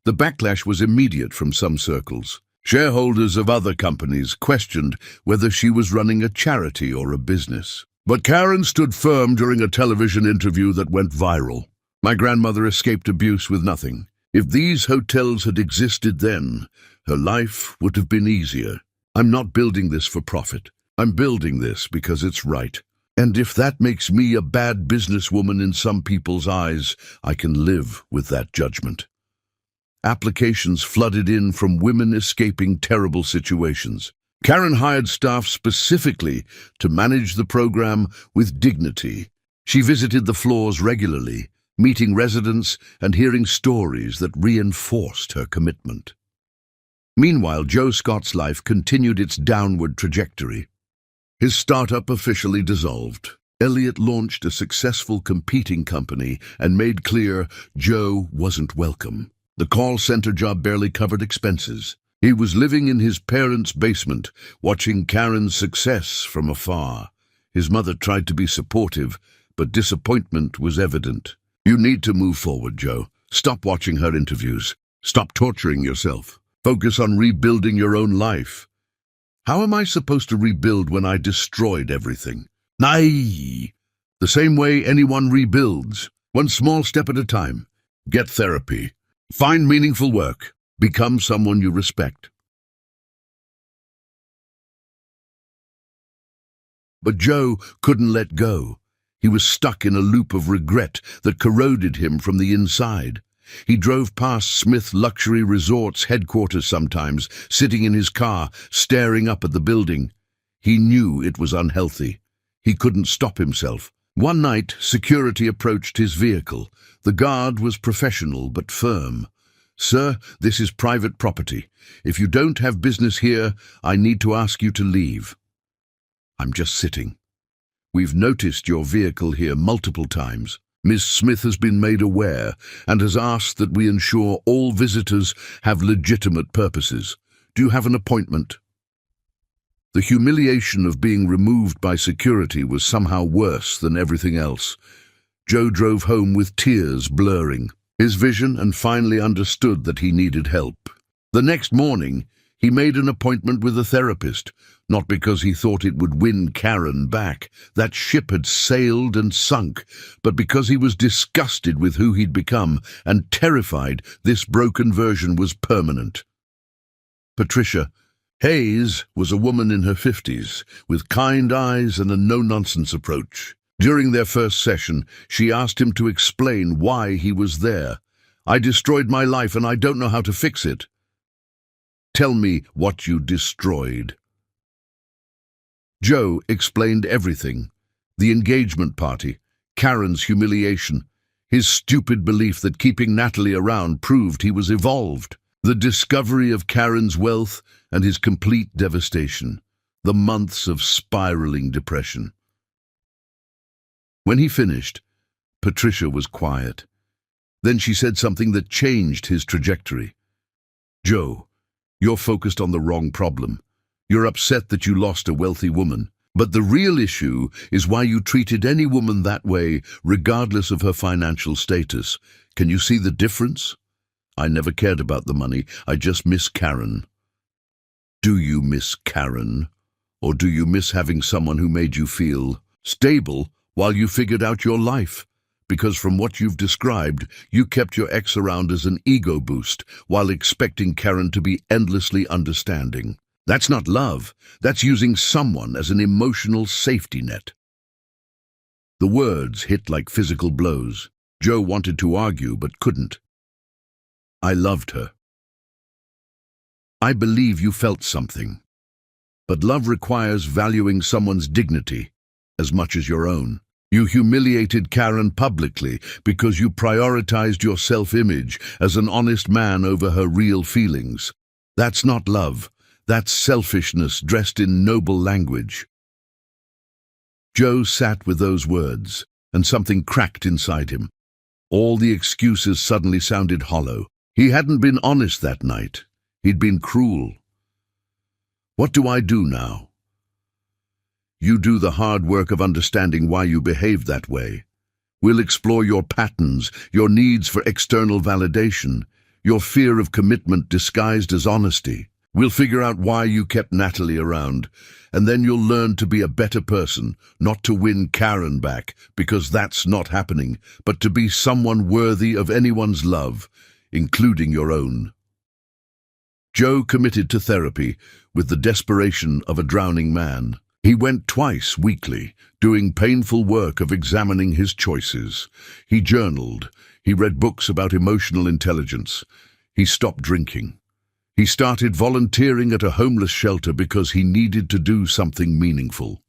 The backlash was immediate from some circles. Shareholders of other companies questioned whether she was running a charity or a business. But Karen stood firm during a television interview that went viral. My grandmother escaped abuse with nothing. If these hotels had existed then, her life would have been easier. I'm not building this for profit. I'm building this because it's right. And if that makes me a bad businesswoman in some people's eyes, I can live with that judgment. Applications flooded in from women escaping terrible situations. Karen hired staff specifically to manage the program with dignity. She visited the floors regularly, meeting residents and hearing stories that reinforced her commitment. Meanwhile, Joe Scott's life continued its downward trajectory. His startup officially dissolved. Elliot launched a successful competing company and made clear Joe wasn't welcome. The call center job barely covered expenses. He was living in his parents' basement, watching Karen's success from afar. His mother tried to be supportive, but disappointment was evident. You need to move forward, Joe. Stop watching her interviews. Stop torturing yourself. Focus on rebuilding your own life. How am I supposed to rebuild when I destroyed everything? Nay! The same way anyone rebuilds. One small step at a time. Get therapy. Find meaningful work. Become someone you respect. But Joe couldn't let go. He was stuck in a loop of regret that corroded him from the inside. He drove past Smith Luxury Resorts headquarters sometimes, sitting in his car, staring up at the building. He knew it was unhealthy. He couldn't stop himself. One night, security approached his vehicle. The guard was professional but firm. "Sir, this is private property. If you don't have business here, I need to ask you to leave." "I'm just sitting. We've noticed your vehicle here multiple times. Ms. Smith has been made aware and has asked that we ensure all visitors have legitimate purposes. Do you have an appointment?" The humiliation of being removed by security was somehow worse than everything else. Joe drove home with tears blurring his vision and finally understood that he needed help. The next morning, he made an appointment with a therapist, not because he thought it would win Karen back. That ship had sailed and sunk, but because he was disgusted with who he'd become and terrified this broken version was permanent. Patricia Hayes was a woman in her 50s, with kind eyes and a no-nonsense approach. During their first session, she asked him to explain why he was there. "I destroyed my life and I don't know how to fix it." "Tell me what you destroyed." Joe explained everything. The engagement party, Karen's humiliation, his stupid belief that keeping Natalie around proved he was evolved, the discovery of Karen's wealth and his complete devastation, the months of spiraling depression. When he finished, Patricia was quiet. Then she said something that changed his trajectory. "Joe, you're focused on the wrong problem. You're upset that you lost a wealthy woman. But the real issue is why you treated any woman that way, regardless of her financial status. Can you see the difference? I never cared about the money. I just miss Karen." Do you miss Karen? Or do you miss having someone who made you feel stable while you figured out your life? Because from what you've described, you kept your ex around as an ego boost while expecting Karen to be endlessly understanding. That's not love. That's using someone as an emotional safety net. The words hit like physical blows. Joe wanted to argue but couldn't. "I loved her." "I believe you felt something." But love requires valuing someone's dignity as much as your own. You humiliated Karen publicly because you prioritized your self-image as an honest man over her real feelings. That's not love. That's selfishness dressed in noble language. Joe sat with those words, and something cracked inside him. All the excuses suddenly sounded hollow. He hadn't been honest that night. He'd been cruel. What do I do now? You do the hard work of understanding why you behaved that way. We'll explore your patterns, your needs for external validation, your fear of commitment disguised as honesty. We'll figure out why you kept Natalie around, and then you'll learn to be a better person, not to win Karen back, because that's not happening, but to be someone worthy of anyone's love, including your own. Joe committed to therapy with the desperation of a drowning man. He went twice weekly, doing painful work of examining his choices. He journaled. He read books about emotional intelligence. He stopped drinking. He started volunteering at a homeless shelter because he needed to do something meaningful.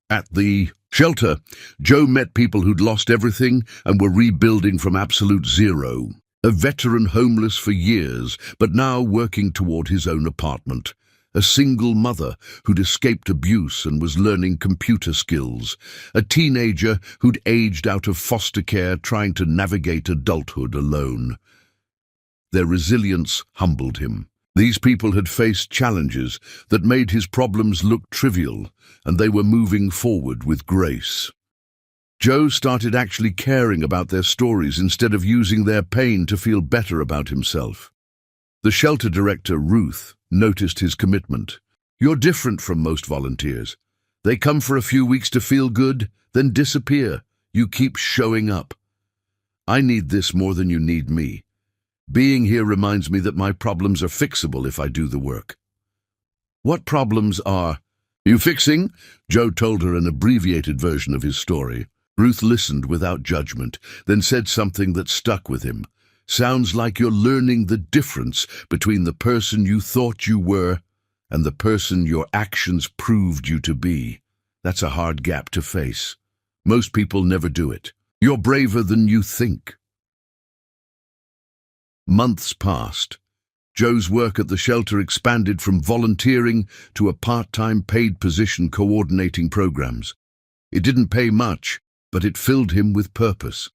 At the shelter, Joe met people who'd lost everything and were rebuilding from absolute zero. A veteran homeless for years, but now working toward his own apartment. A single mother who'd escaped abuse and was learning computer skills. A teenager who'd aged out of foster care trying to navigate adulthood alone. Their resilience humbled him. These people had faced challenges that made his problems look trivial, and they were moving forward with grace. Joe started actually caring about their stories instead of using their pain to feel better about himself. The shelter director, Ruth, noticed his commitment. You're different from most volunteers. They come for a few weeks to feel good, then disappear. You keep showing up. I need this more than you need me. Being here reminds me that my problems are fixable if I do the work. What problems are you fixing? Joe told her an abbreviated version of his story. Ruth listened without judgment, then said something that stuck with him. Sounds like you're learning the difference between the person you thought you were and the person your actions proved you to be. That's a hard gap to face. Most people never do it. You're braver than you think. Months passed. Joe's work at the shelter expanded from volunteering to a part-time paid position coordinating programs. It didn't pay much, but it filled him with purpose.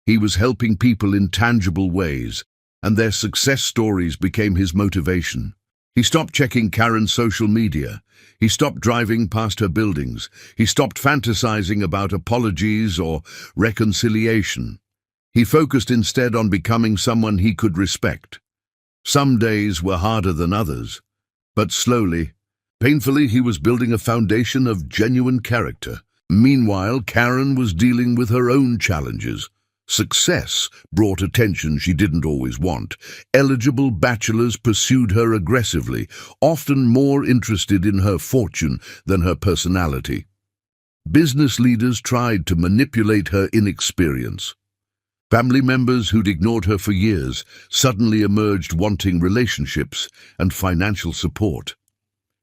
He was helping people in tangible ways, and their success stories became his motivation. He stopped checking Karen's social media. He stopped driving past her buildings. He stopped fantasizing about apologies or reconciliation. He focused instead on becoming someone he could respect. Some days were harder than others, but slowly, painfully, he was building a foundation of genuine character. Meanwhile, Karen was dealing with her own challenges. Success brought attention she didn't always want. Eligible bachelors pursued her aggressively, often more interested in her fortune than her personality. Business leaders tried to manipulate her inexperience. Family members who'd ignored her for years suddenly emerged wanting relationships and financial support.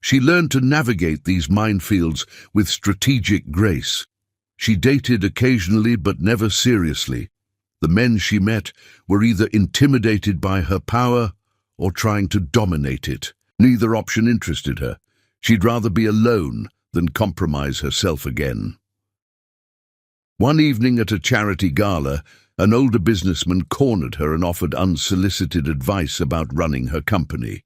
She learned to navigate these minefields with strategic grace. She dated occasionally but never seriously. The men she met were either intimidated by her power or trying to dominate it. Neither option interested her. She'd rather be alone than compromise herself again. One evening at a charity gala, an older businessman cornered her and offered unsolicited advice about running her company.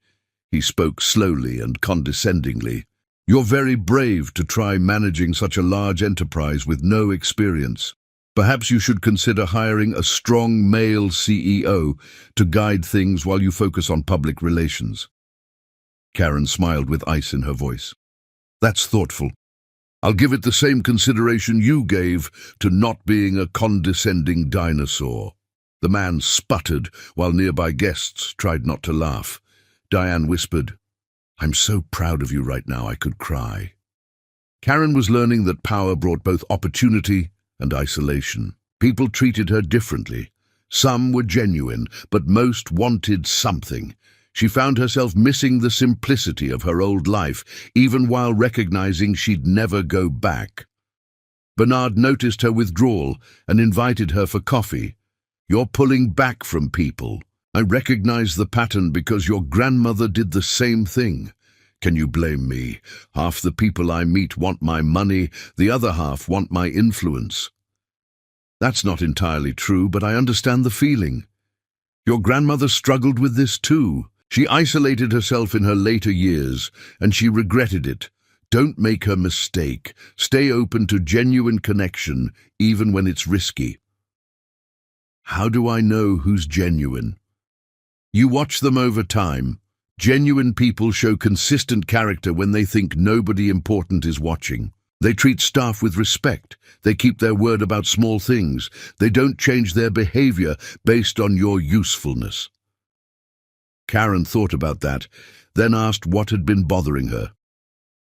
He spoke slowly and condescendingly. You're very brave to try managing such a large enterprise with no experience. Perhaps you should consider hiring a strong male CEO to guide things while you focus on public relations. Karen smiled with ice in her voice. That's thoughtful. I'll give it the same consideration you gave to not being a condescending dinosaur. The man sputtered while nearby guests tried not to laugh. Diane whispered, I'm so proud of you right now I could cry. Karen was learning that power brought both opportunity and isolation. People treated her differently. Some were genuine, but most wanted something. She found herself missing the simplicity of her old life, even while recognizing she'd never go back. Bernard noticed her withdrawal and invited her for coffee. "You're pulling back from people. I recognize the pattern because your grandmother did the same thing. Can you blame me? Half the people I meet want my money, the other half want my influence." "That's not entirely true, but I understand the feeling. Your grandmother struggled with this too. She isolated herself in her later years, and she regretted it. Don't make her mistake. Stay open to genuine connection, even when it's risky." "How do I know who's genuine?" "You watch them over time. Genuine people show consistent character when they think nobody important is watching. They treat staff with respect. They keep their word about small things. They don't change their behavior based on your usefulness." Karen thought about that, then asked what had been bothering her.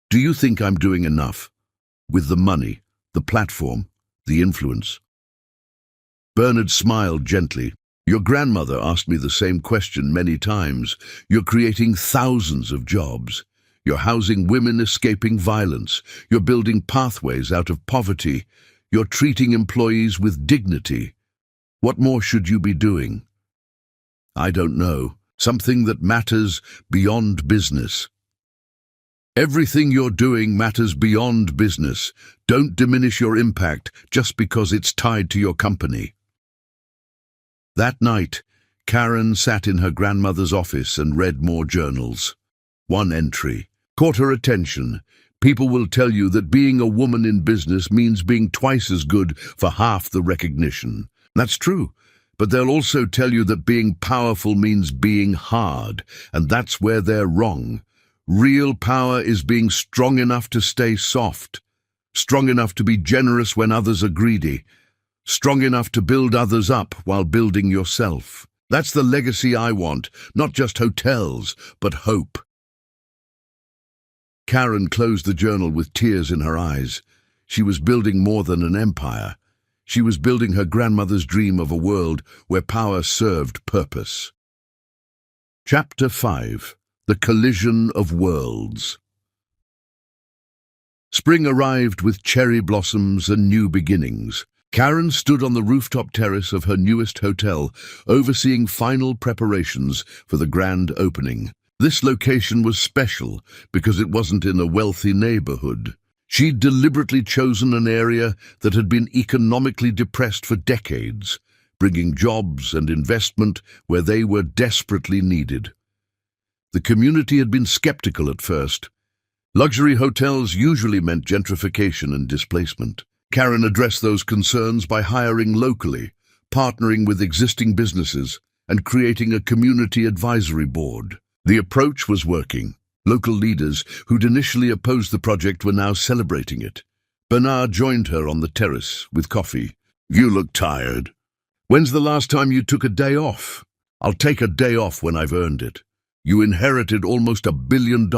"Do you think I'm doing enough? With the money, the platform, the influence?" Bernard smiled gently. "Your grandmother asked me the same question many times. You're creating thousands of jobs. You're housing women escaping violence. You're building pathways out of poverty. You're treating employees with dignity. What more should you be doing?" "I don't know. Something that matters beyond business." "Everything you're doing matters beyond business. Don't diminish your impact just because it's tied to your company." That night, Karen sat in her grandmother's office and read more journals. One entry caught her attention. "People will tell you that being a woman in business means being twice as good for half the recognition. That's true, but they'll also tell you that being powerful means being hard, and that's where they're wrong. Real power is being strong enough to stay soft, strong enough to be generous when others are greedy, strong enough to build others up while building yourself. That's the legacy I want, not just hotels, but hope." Karen closed the journal with tears in her eyes. She was building more than an empire. She was building her grandmother's dream of a world where power served purpose. Chapter 5. The Collision of Worlds. Spring arrived with cherry blossoms and new beginnings. Karen stood on the rooftop terrace of her newest hotel, overseeing final preparations for the grand opening. This location was special because it wasn't in a wealthy neighborhood. She'd deliberately chosen an area that had been economically depressed for decades, bringing jobs and investment where they were desperately needed. The community had been skeptical at first. Luxury hotels usually meant gentrification and displacement. Karen addressed those concerns by hiring locally, partnering with existing businesses, and creating a community advisory board. The approach was working. Local leaders who'd initially opposed the project were now celebrating it. Bernard joined her on the terrace with coffee. "You look tired. When's the last time you took a day off?" "I'll take a day off when I've earned it. You inherited almost $1 billion.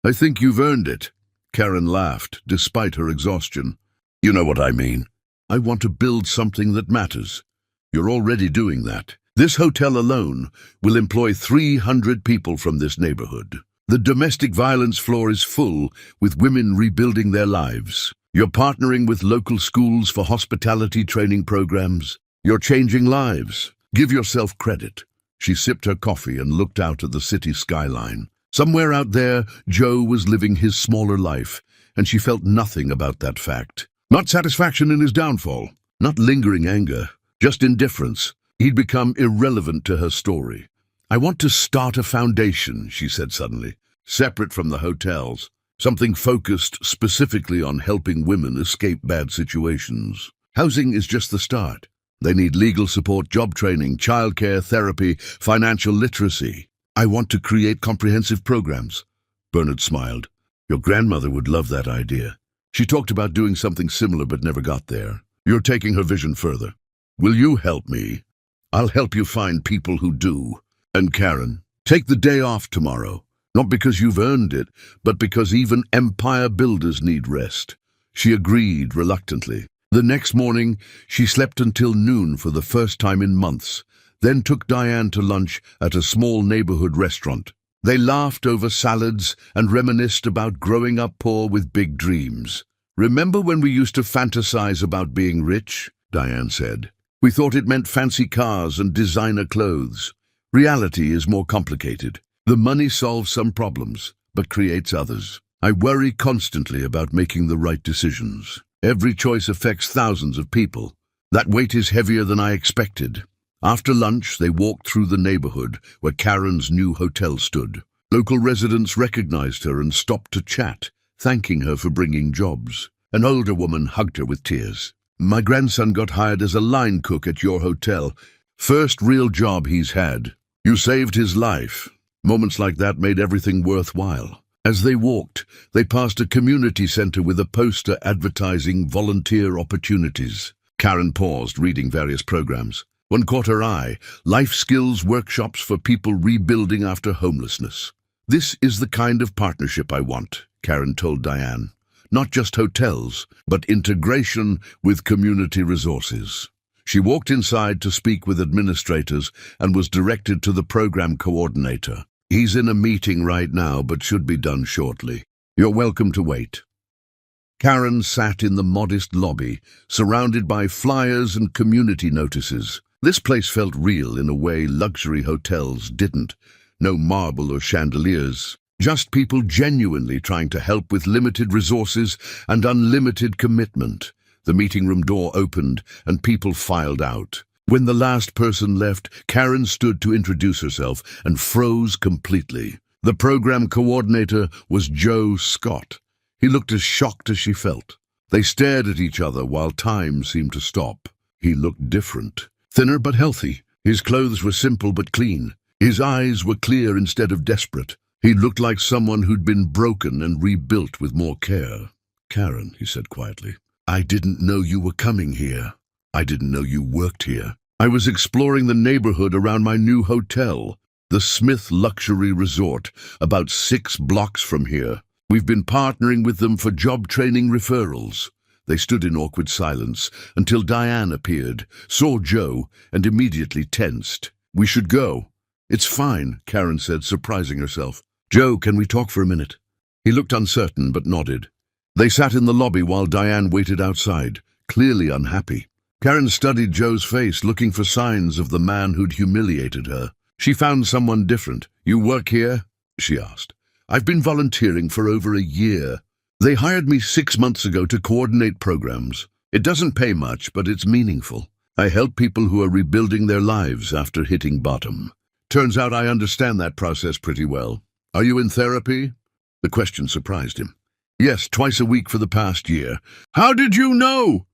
I think you've earned it." Karen laughed, despite her exhaustion. "You know what I mean. I want to build something that matters. You're already doing that. This hotel alone will employ 300 people from this neighborhood. The domestic violence floor is full, with women rebuilding their lives. You're partnering with local schools for hospitality training programs. You're changing lives. Give yourself credit." She sipped her coffee and looked out at the city skyline. Somewhere out there, Joe was living his smaller life, and she felt nothing about that fact. Not satisfaction in his downfall, not lingering anger, just indifference. He'd become irrelevant to her story. "I want to start a foundation," she said suddenly, "separate from the hotels. Something focused specifically on helping women escape bad situations. Housing is just the start. They need legal support, job training, childcare, therapy, financial literacy. I want to create comprehensive programs." Bernard smiled. "Your grandmother would love that idea. She talked about doing something similar but never got there. You're taking her vision further. Will you help me? I'll help you find people who do. And Karen, take the day off tomorrow. Not because you've earned it, but because even empire builders need rest." She agreed reluctantly. The next morning, she slept until noon for the first time in months. then took Diane to lunch at a small neighborhood restaurant. They laughed over salads and reminisced about growing up poor with big dreams. "Remember when we used to fantasize about being rich?" Diane said. "We thought it meant fancy cars and designer clothes. Reality is more complicated. The money solves some problems, but creates others. I worry constantly about making the right decisions. Every choice affects thousands of people. That weight is heavier than I expected." After lunch, they walked through the neighborhood where Karen's new hotel stood. Local residents recognized her and stopped to chat, thanking her for bringing jobs. An older woman hugged her with tears. "My grandson got hired as a line cook at your hotel. First real job he's had. You saved his life." Moments like that made everything worthwhile. As they walked, they passed a community center with a poster advertising volunteer opportunities. Karen paused, reading various programs. One caught her eye: life skills workshops for people rebuilding after homelessness. "This is the kind of partnership I want," Karen told Diane. "Not just hotels, but integration with community resources." She walked inside to speak with administrators and was directed to the program coordinator. "He's in a meeting right now, but should be done shortly. You're welcome to wait." Karen sat in the modest lobby, surrounded by flyers and community notices. This place felt real in a way luxury hotels didn't. No marble or chandeliers. Just people genuinely trying to help with limited resources and unlimited commitment. The meeting room door opened and people filed out. When the last person left, Karen stood to introduce herself and froze completely. The program coordinator was Joe Scott. He looked as shocked as she felt. They stared at each other while time seemed to stop. He looked different. Thinner but healthy. His clothes were simple but clean. His eyes were clear instead of desperate. He looked like someone who'd been broken and rebuilt with more care. "Karen," he said quietly, "I didn't know you were coming here. I didn't know you worked here. I was exploring the neighborhood around my new hotel, the Smith Luxury Resort, about 6 blocks from here. We've been partnering with them for job training referrals." They stood in awkward silence until Diane appeared, saw Joe, and immediately tensed. "We should go." "It's fine," Karen said, surprising herself. "Joe, can we talk for a minute?" He looked uncertain but nodded. They sat in the lobby while Diane waited outside, clearly unhappy. Karen studied Joe's face, looking for signs of the man who'd humiliated her. She found someone different. "You work here?" she asked. "I've been volunteering for over a year. They hired me 6 months ago to coordinate programs. It doesn't pay much, but it's meaningful. I help people who are rebuilding their lives after hitting bottom. Turns out I understand that process pretty well. Are you in therapy?" The question surprised him. "Yes, twice a week for the past year." "How did you know?"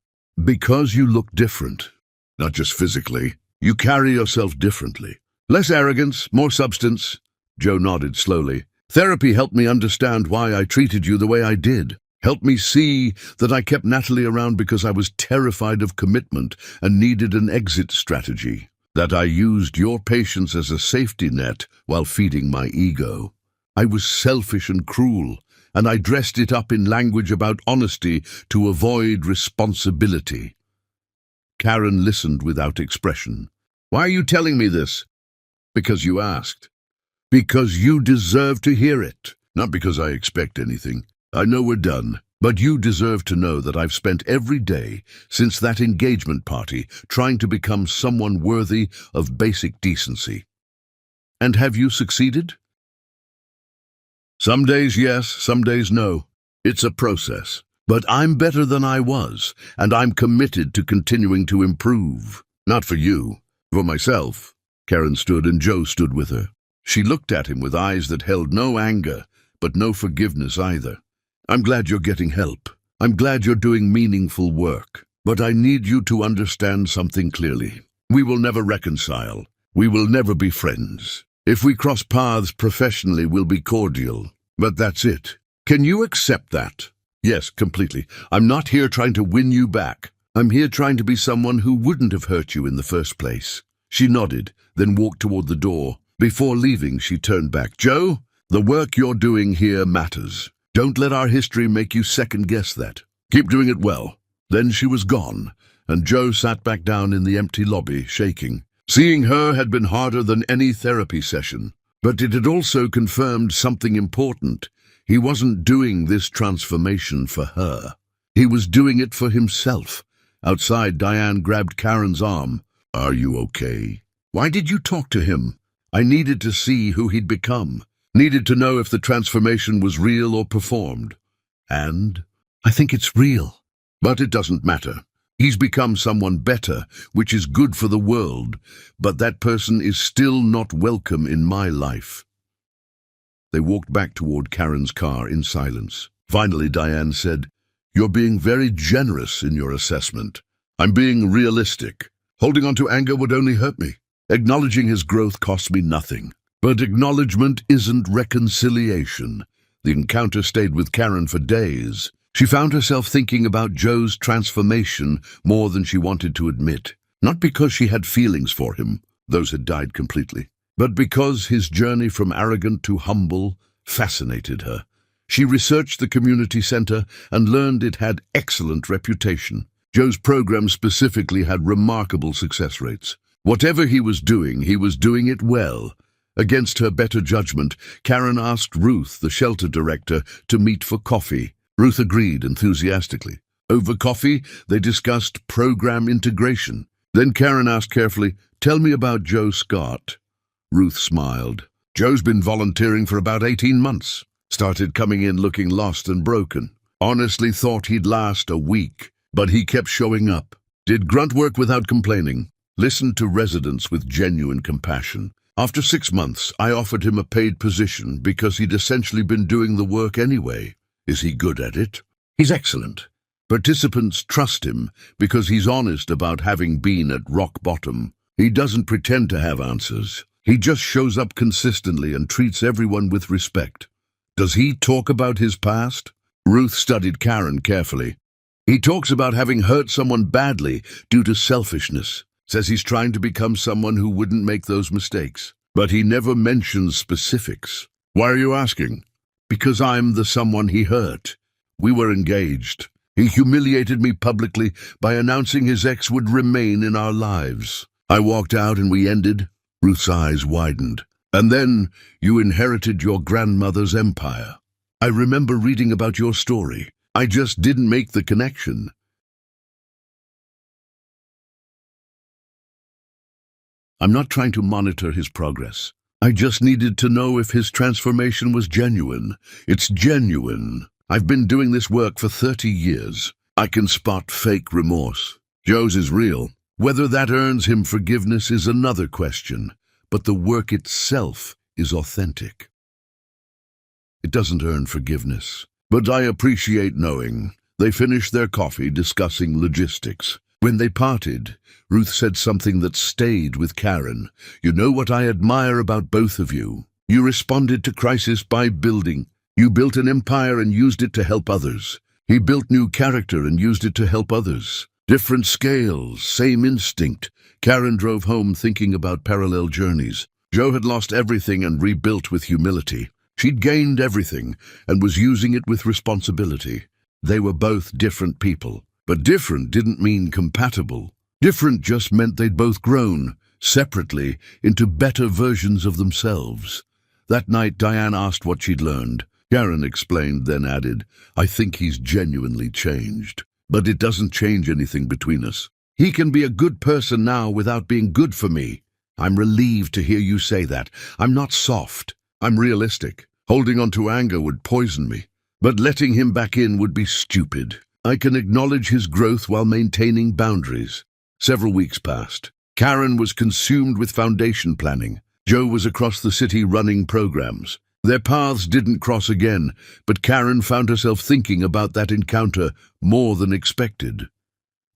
"Because you look different. Not just physically. You carry yourself differently. Less arrogance, more substance." Joe nodded slowly. "Therapy helped me understand why I treated you the way I did. Helped me see that I kept Natalie around because I was terrified of commitment and needed an exit strategy. That I used your patience as a safety net while feeding my ego. I was selfish and cruel, and I dressed it up in language about honesty to avoid responsibility." Karen listened without expression. "Why are you telling me this?" "Because you asked. Because you deserve to hear it. Not because I expect anything. I know we're done, but you deserve to know that I've spent every day since that engagement party trying to become someone worthy of basic decency. And have you succeeded?" "Some days yes, some days no. It's a process. But I'm better than I was, and I'm committed to continuing to improve. Not for you, for myself." Karen stood and Joe stood with her. She looked at him with eyes that held no anger, but no forgiveness either. "I'm glad you're getting help. I'm glad you're doing meaningful work. But I need you to understand something clearly. We will never reconcile. We will never be friends. If we cross paths professionally, we'll be cordial. But that's it. Can you accept that?" "Yes, completely. I'm not here trying to win you back. I'm here trying to be someone who wouldn't have hurt you in the first place." She nodded, then walked toward the door. Before leaving, she turned back. "Joe, the work you're doing here matters. Don't let our history make you second-guess that. Keep doing it well." Then she was gone, and Joe sat back down in the empty lobby, shaking. Seeing her had been harder than any therapy session, but it had also confirmed something important. He wasn't doing this transformation for her. He was doing it for himself. Outside, Diane grabbed Karen's arm. "Are you okay? Why did you talk to him?" "I needed to see who he'd become. Needed to know if the transformation was real or performed. And I think it's real. But it doesn't matter. He's become someone better, which is good for the world, but that person is still not welcome in my life." They walked back toward Karen's car in silence. Finally, Diane said, "You're being very generous in your assessment. I'm being realistic. Holding on to anger would only hurt me. Acknowledging his growth costs me nothing. But acknowledgement isn't reconciliation." The encounter stayed with Karen for days. She found herself thinking about Joe's transformation more than she wanted to admit. Not because she had feelings for him, those had died completely, but because his journey from arrogant to humble fascinated her. She researched the community center and learned it had excellent reputation. Joe's program specifically had remarkable success rates. Whatever he was doing it well. Against her better judgment, Karen asked Ruth, the shelter director, to meet for coffee. Ruth agreed enthusiastically. Over coffee, they discussed program integration. Then Karen asked carefully, "Tell me about Joe Scott." Ruth smiled. "Joe's been volunteering for about 18 months. Started coming in looking lost and broken. Honestly thought he'd last a week, but he kept showing up. Did grunt work without complaining. Listened to residents with genuine compassion. After 6 months, I offered him a paid position because he'd essentially been doing the work anyway. Is he good at it? He's excellent. Participants trust him because he's honest about having been at rock bottom. He doesn't pretend to have answers. He just shows up consistently and treats everyone with respect." "Does he talk about his past?" Ruth studied Karen carefully. "He talks about having hurt someone badly due to selfishness. Says he's trying to become someone who wouldn't make those mistakes. But he never mentions specifics." "Why are you asking?" "Because I'm the someone he hurt. We were engaged. He humiliated me publicly by announcing his ex would remain in our lives. I walked out and we ended." Ruth's eyes widened. "And then you inherited your grandmother's empire. I remember reading about your story. I just didn't make the connection." "I'm not trying to monitor his progress. I just needed to know if his transformation was genuine. It's genuine. I've been doing this work for 30 years. I can spot fake remorse. Joe's is real. Whether that earns him forgiveness is another question, but the work itself is authentic." "It doesn't earn forgiveness, but I appreciate knowing." They finished their coffee discussing logistics. When they parted, Ruth said something that stayed with Karen. "You know what I admire about both of you? You responded to crisis by building. You built an empire and used it to help others. He built new character and used it to help others. Different scales, same instinct." Karen drove home thinking about parallel journeys. Joe had lost everything and rebuilt with humility. She'd gained everything and was using it with responsibility. They were both different people. But different didn't mean compatible. Different just meant they'd both grown, separately, into better versions of themselves. That night, Diane asked what she'd learned. Karen explained, then added, "I think he's genuinely changed. But it doesn't change anything between us. He can be a good person now without being good for me. I'm relieved to hear you say that. I'm not soft. I'm realistic. Holding on to anger would poison me. But letting him back in would be stupid. I can acknowledge his growth while maintaining boundaries." Several weeks passed. Karen was consumed with foundation planning. Joe was across the city running programs. Their paths didn't cross again, but Karen found herself thinking about that encounter more than expected.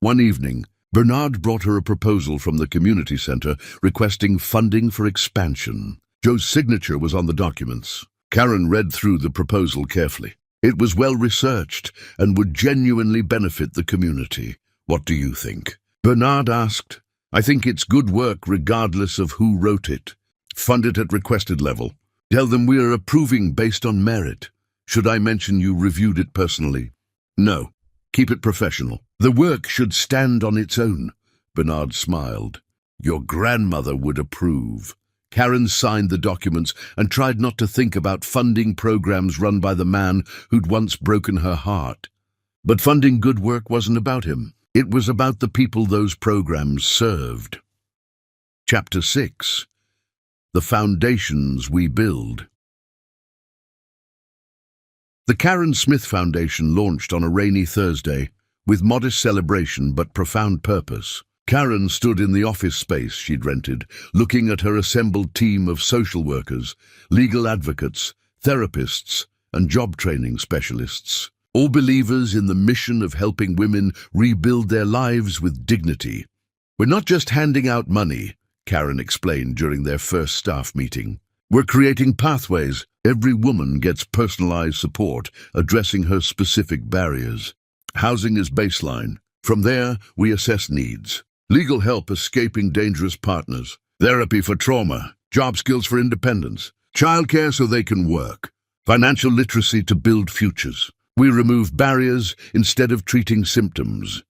One evening, Bernard brought her a proposal from the community center requesting funding for expansion. Joe's signature was on the documents. Karen read through the proposal carefully. It was well-researched and would genuinely benefit the community. "What do you think?" Bernard asked. "I think it's good work regardless of who wrote it. Fund it at requested level. Tell them we are approving based on merit. Should I mention you reviewed it personally?" "No. Keep it professional. The work should stand on its own." Bernard smiled. Your grandmother would approve. Karen signed the documents and tried not to think about funding programs run by the man who'd once broken her heart. But funding good work wasn't about him. It was about the people those programs served. Chapter 6. The Foundations We Build. The Karen Smith Foundation launched on a rainy Thursday, with modest celebration but profound purpose. Karen stood in the office space she'd rented, looking at her assembled team of social workers, legal advocates, therapists, and job training specialists, all believers in the mission of helping women rebuild their lives with dignity. "We're not just handing out money," Karen explained during their first staff meeting. "We're creating pathways. Every woman gets personalized support, addressing her specific barriers. Housing is baseline. From there, we assess needs. Legal help escaping dangerous partners, therapy for trauma, job skills for independence, childcare so they can work, financial literacy to build futures. We remove barriers instead of treating symptoms."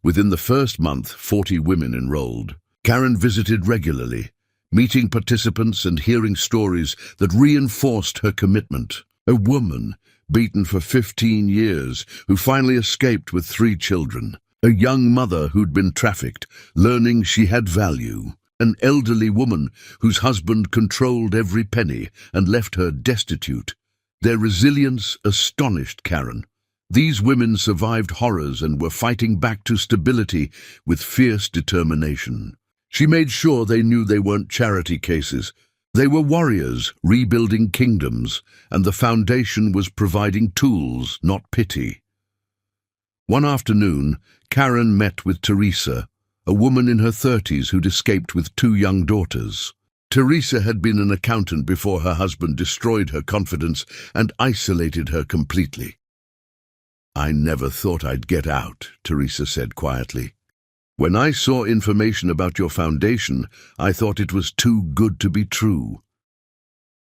Within the first month, 40 women enrolled. Karen visited regularly, meeting participants and hearing stories that reinforced her commitment. A woman, beaten for 15 years, who finally escaped with 3 children. A young mother who'd been trafficked, learning she had value. An elderly woman whose husband controlled every penny and left her destitute. Their resilience astonished Karen. These women survived horrors and were fighting back to stability with fierce determination. She made sure they knew they weren't charity cases. They were warriors rebuilding kingdoms, and the foundation was providing tools, not pity. One afternoon, Karen met with Teresa, a woman in her 30s who'd escaped with 2 young daughters. Teresa had been an accountant before her husband destroyed her confidence and isolated her completely. "I never thought I'd get out," Teresa said quietly. "When I saw information about your foundation, I thought it was too good to be true.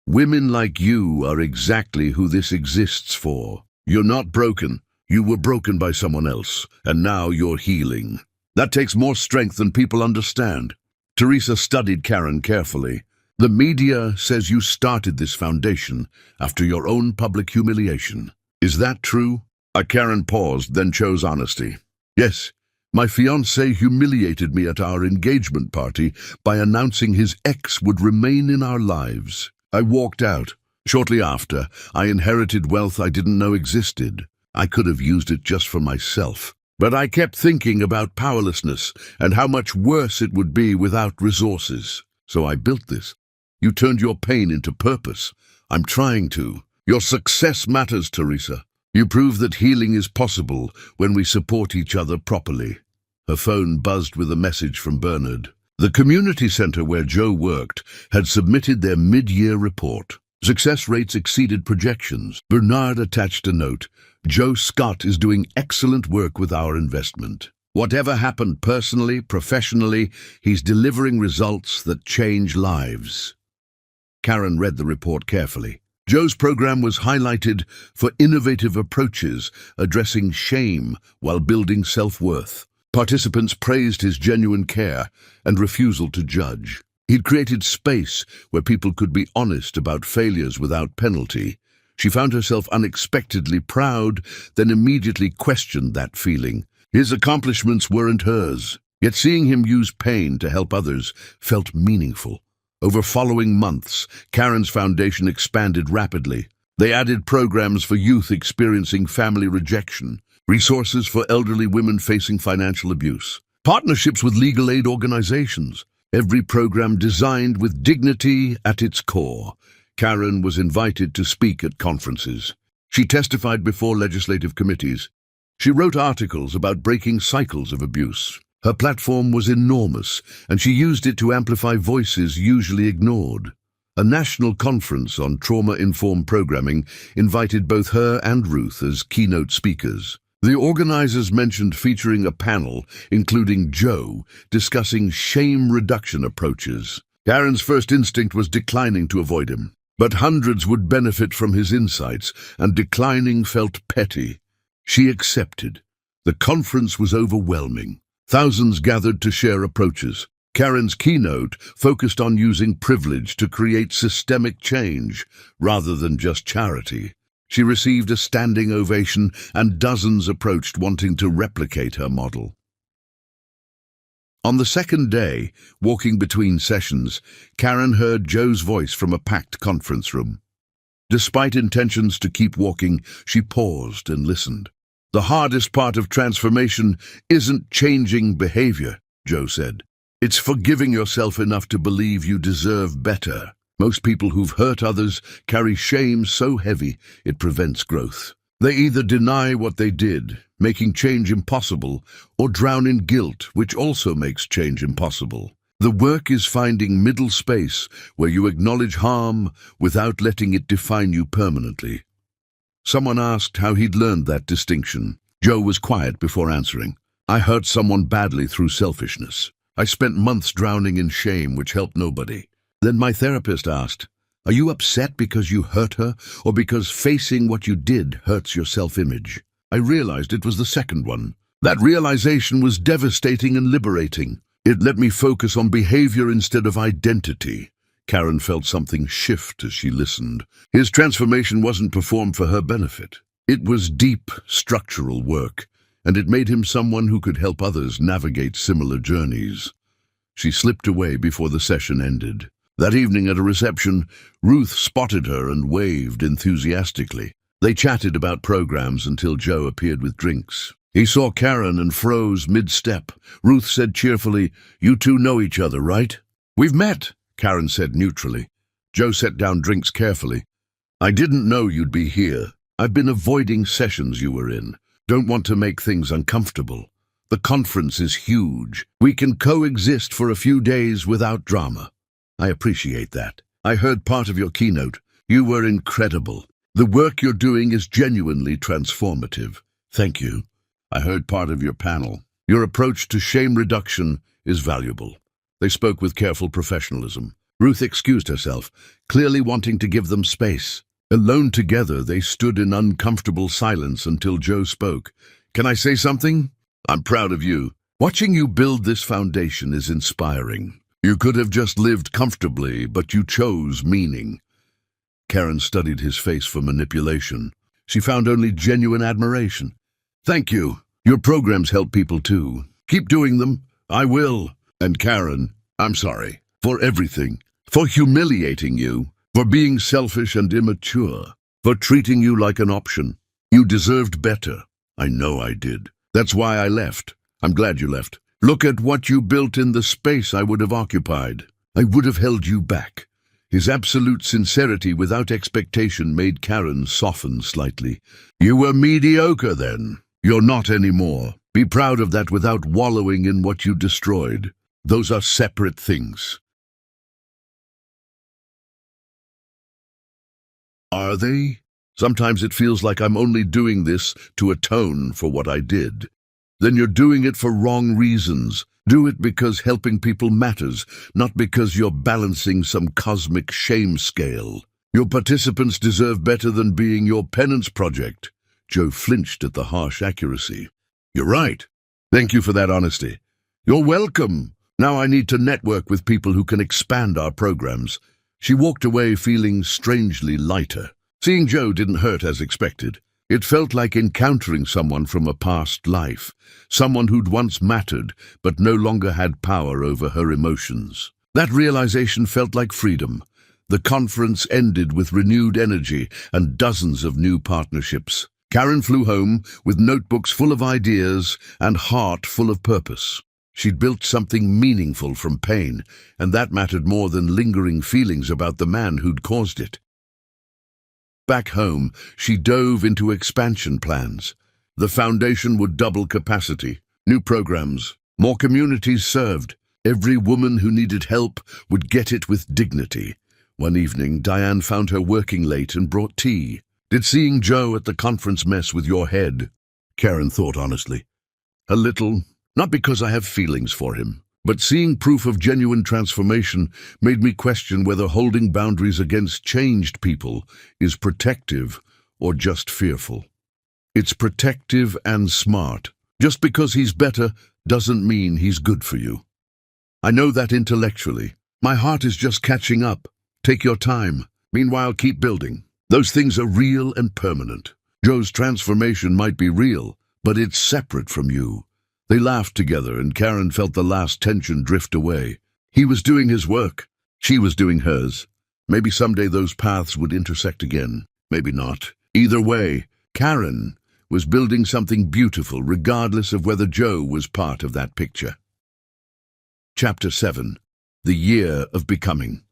Women like you are exactly who this exists for. You're not broken. You were broken by someone else, and now you're healing. That takes more strength than people understand." Teresa studied Karen carefully. "The media says you started this foundation after your own public humiliation. Is that true?" Karen paused, then chose honesty. "Yes, my fiancé humiliated me at our engagement party by announcing his ex would remain in our lives. I walked out. Shortly after, I inherited wealth I didn't know existed. I could have used it just for myself. But I kept thinking about powerlessness and how much worse it would be without resources. So I built this. You turned your pain into purpose. I'm trying to. Your success matters, Teresa. You prove that healing is possible when we support each other properly." Her phone buzzed with a message from Bernard. The community center where Joe worked had submitted their mid-year report. Success rates exceeded projections. Bernard attached a note. "Joe Scott is doing excellent work with our investment. Whatever happened personally, professionally, he's delivering results that change lives." Karen read the report carefully. Joe's program was highlighted for innovative approaches, addressing shame while building self-worth. Participants praised his genuine care and refusal to judge. He'd created space where people could be honest about failures without penalty. She found herself unexpectedly proud, then immediately questioned that feeling. His accomplishments weren't hers, yet seeing him use pain to help others felt meaningful. Over following months, Karen's foundation expanded rapidly. They added programs for youth experiencing family rejection, resources for elderly women facing financial abuse, partnerships with legal aid organizations, every program designed with dignity at its core. Karen was invited to speak at conferences. She testified before legislative committees. She wrote articles about breaking cycles of abuse. Her platform was enormous, and she used it to amplify voices usually ignored. A national conference on trauma-informed programming invited both her and Ruth as keynote speakers. The organizers mentioned featuring a panel, including Joe, discussing shame reduction approaches. Karen's first instinct was declining to avoid him. But hundreds would benefit from his insights, and declining felt petty. She accepted. The conference was overwhelming. Thousands gathered to share approaches. Karen's keynote focused on using privilege to create systemic change rather than just charity. She received a standing ovation, and dozens approached wanting to replicate her model. On the second day, walking between sessions, Karen heard Joe's voice from a packed conference room. Despite intentions to keep walking, she paused and listened. "The hardest part of transformation isn't changing behavior," Joe said. "It's forgiving yourself enough to believe you deserve better. Most people who've hurt others carry shame so heavy it prevents growth. They either deny what they did, making change impossible, or drown in guilt, which also makes change impossible. The work is finding middle space where you acknowledge harm without letting it define you permanently." Someone asked how he'd learned that distinction. Joe was quiet before answering. "I hurt someone badly through selfishness. I spent months drowning in shame, which helped nobody. Then my therapist asked, 'Are you upset because you hurt her, or because facing what you did hurts your self-image?' I realized it was the second one. That realization was devastating and liberating. It let me focus on behavior instead of identity." Karen felt something shift as she listened. His transformation wasn't performed for her benefit. It was deep, structural work, and it made him someone who could help others navigate similar journeys. She slipped away before the session ended. That evening at a reception, Ruth spotted her and waved enthusiastically. They chatted about programs until Joe appeared with drinks. He saw Karen and froze mid-step. Ruth said cheerfully, "You two know each other, right?" "We've met," Karen said neutrally. Joe set down drinks carefully. "I didn't know you'd be here. I've been avoiding sessions you were in. Don't want to make things uncomfortable. The conference is huge. We can coexist for a few days without drama." "I appreciate that. I heard part of your keynote. You were incredible. The work you're doing is genuinely transformative." "Thank you. I heard part of your panel. Your approach to shame reduction is valuable." They spoke with careful professionalism. Ruth excused herself, clearly wanting to give them space. Alone together, they stood in uncomfortable silence until Joe spoke. "Can I say something? I'm proud of you. Watching you build this foundation is inspiring. You could have just lived comfortably, but you chose meaning." Karen studied his face for manipulation. She found only genuine admiration. "Thank you. Your programs help people too. Keep doing them." "I will." "And Karen, I'm sorry. For everything. For humiliating you. For being selfish and immature. For treating you like an option. You deserved better." "I know I did. That's why I left." "I'm glad you left. Look at what you built in the space I would have occupied. I would have held you back." His absolute sincerity without expectation made Karen soften slightly. "You were mediocre then. You're not anymore. Be proud of that without wallowing in what you destroyed. Those are separate things." "Are they? Sometimes it feels like I'm only doing this to atone for what I did." "Then you're doing it for wrong reasons. Do it because helping people matters, not because you're balancing some cosmic shame scale. Your participants deserve better than being your penance project." Joe flinched at the harsh accuracy. "You're right. Thank you for that honesty." "You're welcome. Now I need to network with people who can expand our programs." She walked away feeling strangely lighter. Seeing Joe didn't hurt as expected. It felt like encountering someone from a past life, someone who'd once mattered but no longer had power over her emotions. That realization felt like freedom. The conference ended with renewed energy and dozens of new partnerships. Karen flew home with notebooks full of ideas and heart full of purpose. She'd built something meaningful from pain, and that mattered more than lingering feelings about the man who'd caused it. Back home, she dove into expansion plans. The foundation would double capacity, new programs, more communities served. Every woman who needed help would get it with dignity. One evening, Diane found her working late and brought tea. "Did seeing Joe at the conference mess with your head?" Karen thought honestly. "A little, not because I have feelings for him, but seeing proof of genuine transformation made me question whether holding boundaries against changed people is protective or just fearful." "It's protective and smart. Just because he's better doesn't mean he's good for you." I know that intellectually. My heart is just catching up. Take your time. Meanwhile, keep building. Those things are real and permanent. Joe's transformation might be real, but it's separate from you. They laughed together, and Karen felt the last tension drift away. He was doing his work. She was doing hers. Maybe someday those paths would intersect again. Maybe not. Either way, Karen was building something beautiful, regardless of whether Joe was part of that picture. Chapter 7. The Year of Becoming.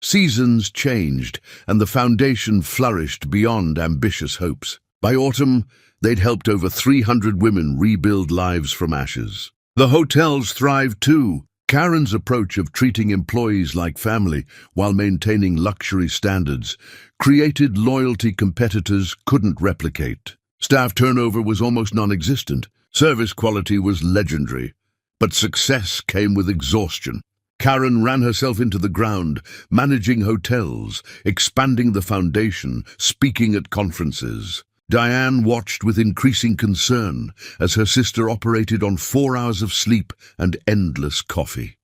Seasons changed, and the foundation flourished beyond ambitious hopes. By autumn, they'd helped over 300 women rebuild lives from ashes. The hotels thrived too. Karen's approach of treating employees like family while maintaining luxury standards created loyalty competitors couldn't replicate. Staff turnover was almost non-existent. Service quality was legendary. But success came with exhaustion. Karen ran herself into the ground, managing hotels, expanding the foundation, speaking at conferences. Diane watched with increasing concern as her sister operated on 4 hours of sleep and endless coffee.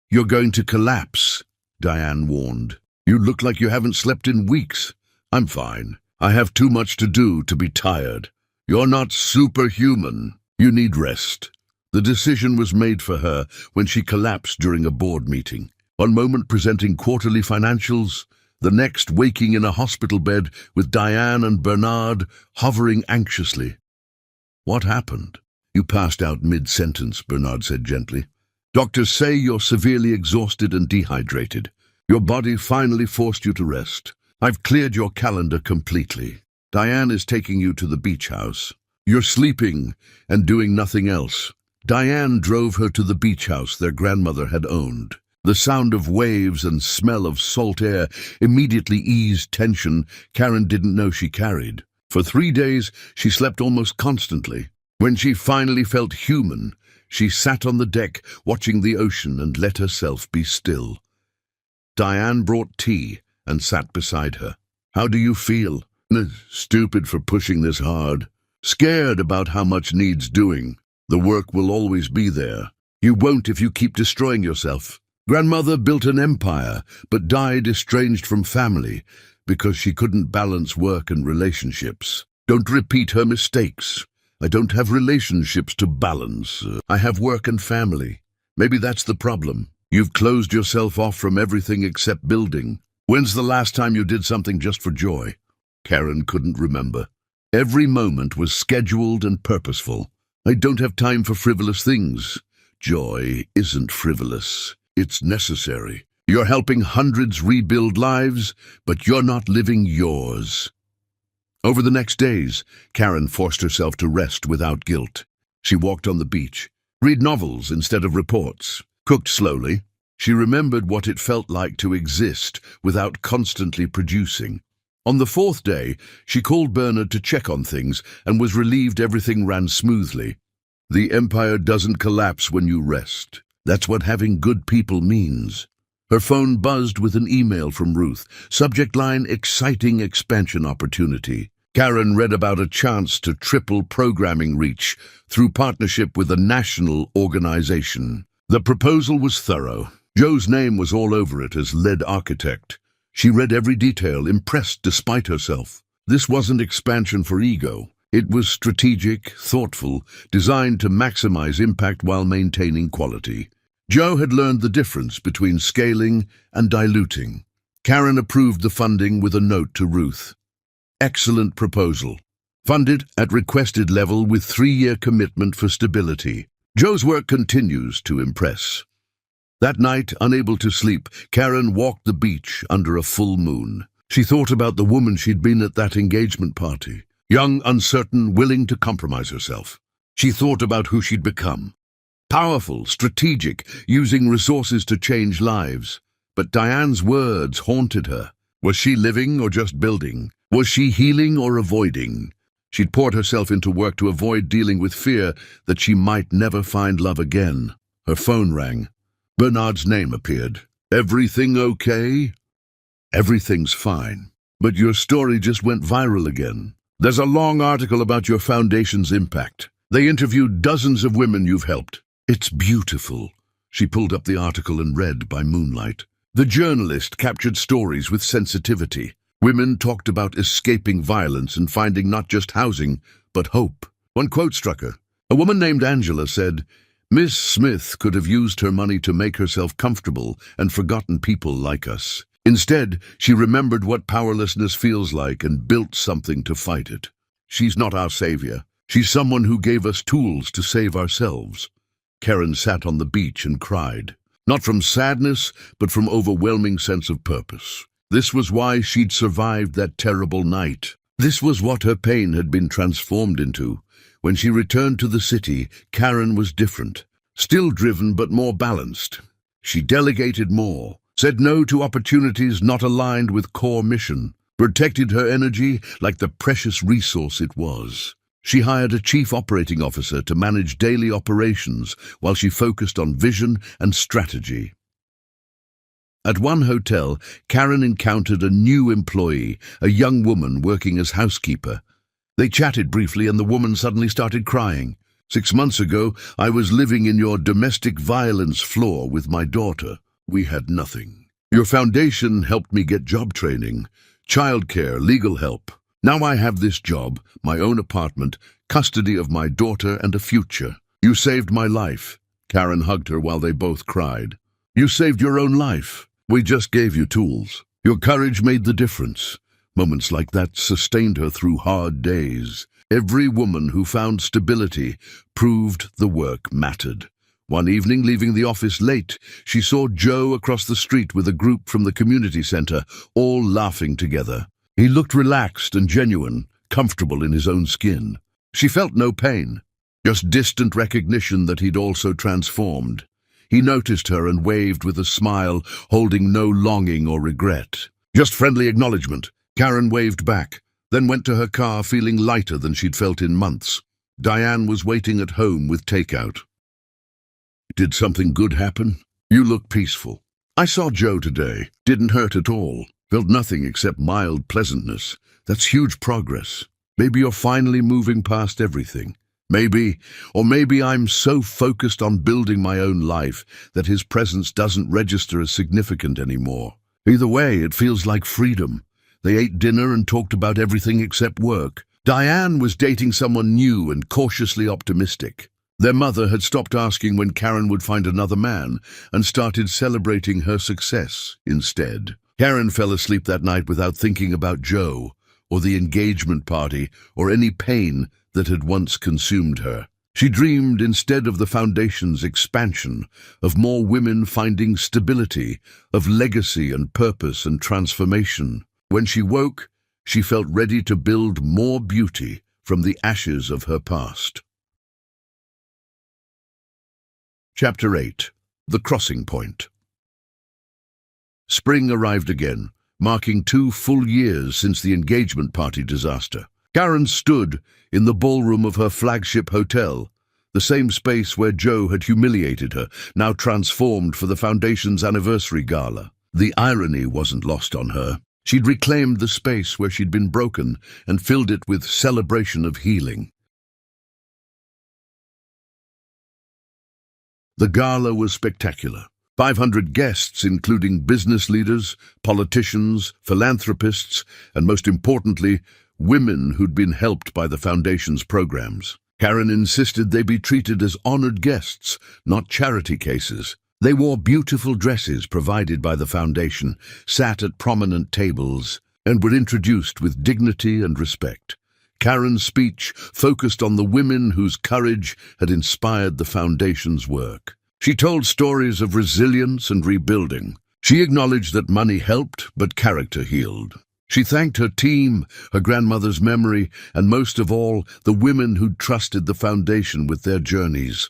"You're going to collapse," Diane warned. "You look like you haven't slept in weeks." "I'm fine. I have too much to do to be tired." "You're not superhuman. You need rest." The decision was made for her when she collapsed during a board meeting. One moment presenting quarterly financials, the next waking in a hospital bed with Diane and Bernard hovering anxiously. "What happened?" "You passed out mid-sentence," Bernard said gently. "Doctors say you're severely exhausted and dehydrated. Your body finally forced you to rest. I've cleared your calendar completely. Diane is taking you to the beach house. You're sleeping and doing nothing else." Diane drove her to the beach house their grandmother had owned. The sound of waves and smell of salt air immediately eased tension Karen didn't know she carried. For 3 days, she slept almost constantly. When she finally felt human, she sat on the deck watching the ocean and let herself be still. Diane brought tea and sat beside her. "How do you feel?" "Stupid for pushing this hard. Scared about how much needs doing. The work will always be there. You won't if you keep destroying yourself. Grandmother built an empire, but died estranged from family because she couldn't balance work and relationships. Don't repeat her mistakes. I don't have relationships to balance. I have work and family. Maybe that's the problem. You've closed yourself off from everything except building. When's the last time you did something just for joy?" Karen couldn't remember. Every moment was scheduled and purposeful. "I don't have time for frivolous things." Joy isn't frivolous. It's necessary. You're helping hundreds rebuild lives, but you're not living yours. Over the next days, Karen forced herself to rest without guilt. She walked on the beach, read novels instead of reports, cooked slowly. She remembered what it felt like to exist without constantly producing. On the 4th day, she called Bernard to check on things and was relieved everything ran smoothly. The empire doesn't collapse when you rest. That's what having good people means. Her phone buzzed with an email from Ruth. Subject line, "Exciting expansion opportunity." Karen read about a chance to triple programming reach through partnership with a national organization. The proposal was thorough. Joe's name was all over it as lead architect. She read every detail, impressed despite herself. This wasn't expansion for ego. It was strategic, thoughtful, designed to maximize impact while maintaining quality. Joe had learned the difference between scaling and diluting. Karen approved the funding with a note to Ruth. "Excellent proposal. Funded at requested level with 3-year commitment for stability." Joe's work continues to impress. That night, unable to sleep, Karen walked the beach under a full moon. She thought about the woman she'd been at that engagement party. Young, uncertain, willing to compromise herself. She thought about who she'd become. Powerful, strategic, using resources to change lives. But Diane's words haunted her. Was she living or just building? Was she healing or avoiding? She'd poured herself into work to avoid dealing with fear that she might never find love again. Her phone rang. Bernard's name appeared. "Everything okay?" "Everything's fine. But your story just went viral again. There's a long article about your foundation's impact. They interviewed dozens of women you've helped. It's beautiful. She pulled up the article and read by moonlight. The journalist captured stories with sensitivity. Women talked about escaping violence and finding not just housing, but hope. One quote struck her. A woman named Angela said, "Miss Smith could have used her money to make herself comfortable and forgotten people like us. Instead, she remembered what powerlessness feels like and built something to fight it. She's not our savior. She's someone who gave us tools to save ourselves." Karen sat on the beach and cried. Not from sadness, but from overwhelming sense of purpose. This was why she'd survived that terrible night. This was what her pain had been transformed into. When she returned to the city, Karen was different. Still driven, but more balanced. She delegated more, said no to opportunities not aligned with core mission, protected her energy like the precious resource it was. She hired a chief operating officer to manage daily operations while she focused on vision and strategy. At one hotel, Karen encountered a new employee, a young woman working as housekeeper. They chatted briefly and the woman suddenly started crying. "6 months ago, I was living in your domestic violence floor with my daughter. We had nothing. Your foundation helped me get job training, childcare, legal help. Now I have this job, my own apartment, custody of my daughter and a future. You saved my life." Karen hugged her while they both cried. "You saved your own life. We just gave you tools. Your courage made the difference." Moments like that sustained her through hard days. Every woman who found stability proved the work mattered. One evening, leaving the office late, she saw Joe across the street with a group from the community center, all laughing together. He looked relaxed and genuine, comfortable in his own skin. She felt no pain, just distant recognition that he'd also transformed. He noticed her and waved with a smile, holding no longing or regret. Just friendly acknowledgement. Karen waved back, then went to her car feeling lighter than she'd felt in months. Diane was waiting at home with takeout. "Did something good happen? You look peaceful." "I saw Joe today. Didn't hurt at all. Felt nothing except mild pleasantness. That's huge progress. Maybe you're finally moving past everything. Maybe, or maybe I'm so focused on building my own life that his presence doesn't register as significant anymore. Either way, it feels like freedom." They ate dinner and talked about everything except work. Diane was dating someone new and cautiously optimistic. Their mother had stopped asking when Karen would find another man and started celebrating her success instead. Karen fell asleep that night without thinking about Joe, or the engagement party, or any pain that had once consumed her. She dreamed instead of the foundation's expansion, of more women finding stability, of legacy and purpose and transformation. When she woke, she felt ready to build more beauty from the ashes of her past. Chapter 8. The Crossing Point. Spring arrived again, marking 2 full years since the engagement party disaster. Karen stood in the ballroom of her flagship hotel, the same space where Joe had humiliated her, now transformed for the foundation's anniversary gala. The irony wasn't lost on her. She'd reclaimed the space where she'd been broken and filled it with celebration of healing. The gala was spectacular. 500 guests, including business leaders, politicians, philanthropists, and most importantly, women who'd been helped by the Foundation's programs. Karen insisted they be treated as honored guests, not charity cases. They wore beautiful dresses provided by the Foundation, sat at prominent tables, and were introduced with dignity and respect. Karen's speech focused on the women whose courage had inspired the Foundation's work. She told stories of resilience and rebuilding. She acknowledged that money helped, but character healed. She thanked her team, her grandmother's memory, and most of all, the women who'd trusted the Foundation with their journeys.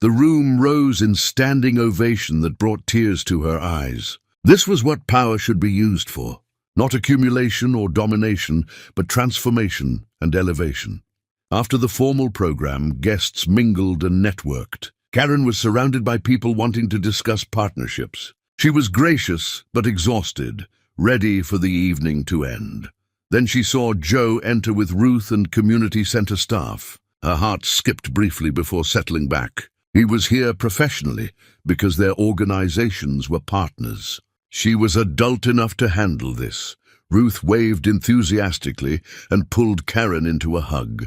The room rose in standing ovation that brought tears to her eyes. This was what power should be used for. Not accumulation or domination, but transformation and elevation. After the formal program, guests mingled and networked. Karen was surrounded by people wanting to discuss partnerships. She was gracious but exhausted, ready for the evening to end. Then she saw Joe enter with Ruth and community center staff. Her heart skipped briefly before settling back. He was here professionally because their organizations were partners. She was adult enough to handle this. Ruth waved enthusiastically and pulled Karen into a hug.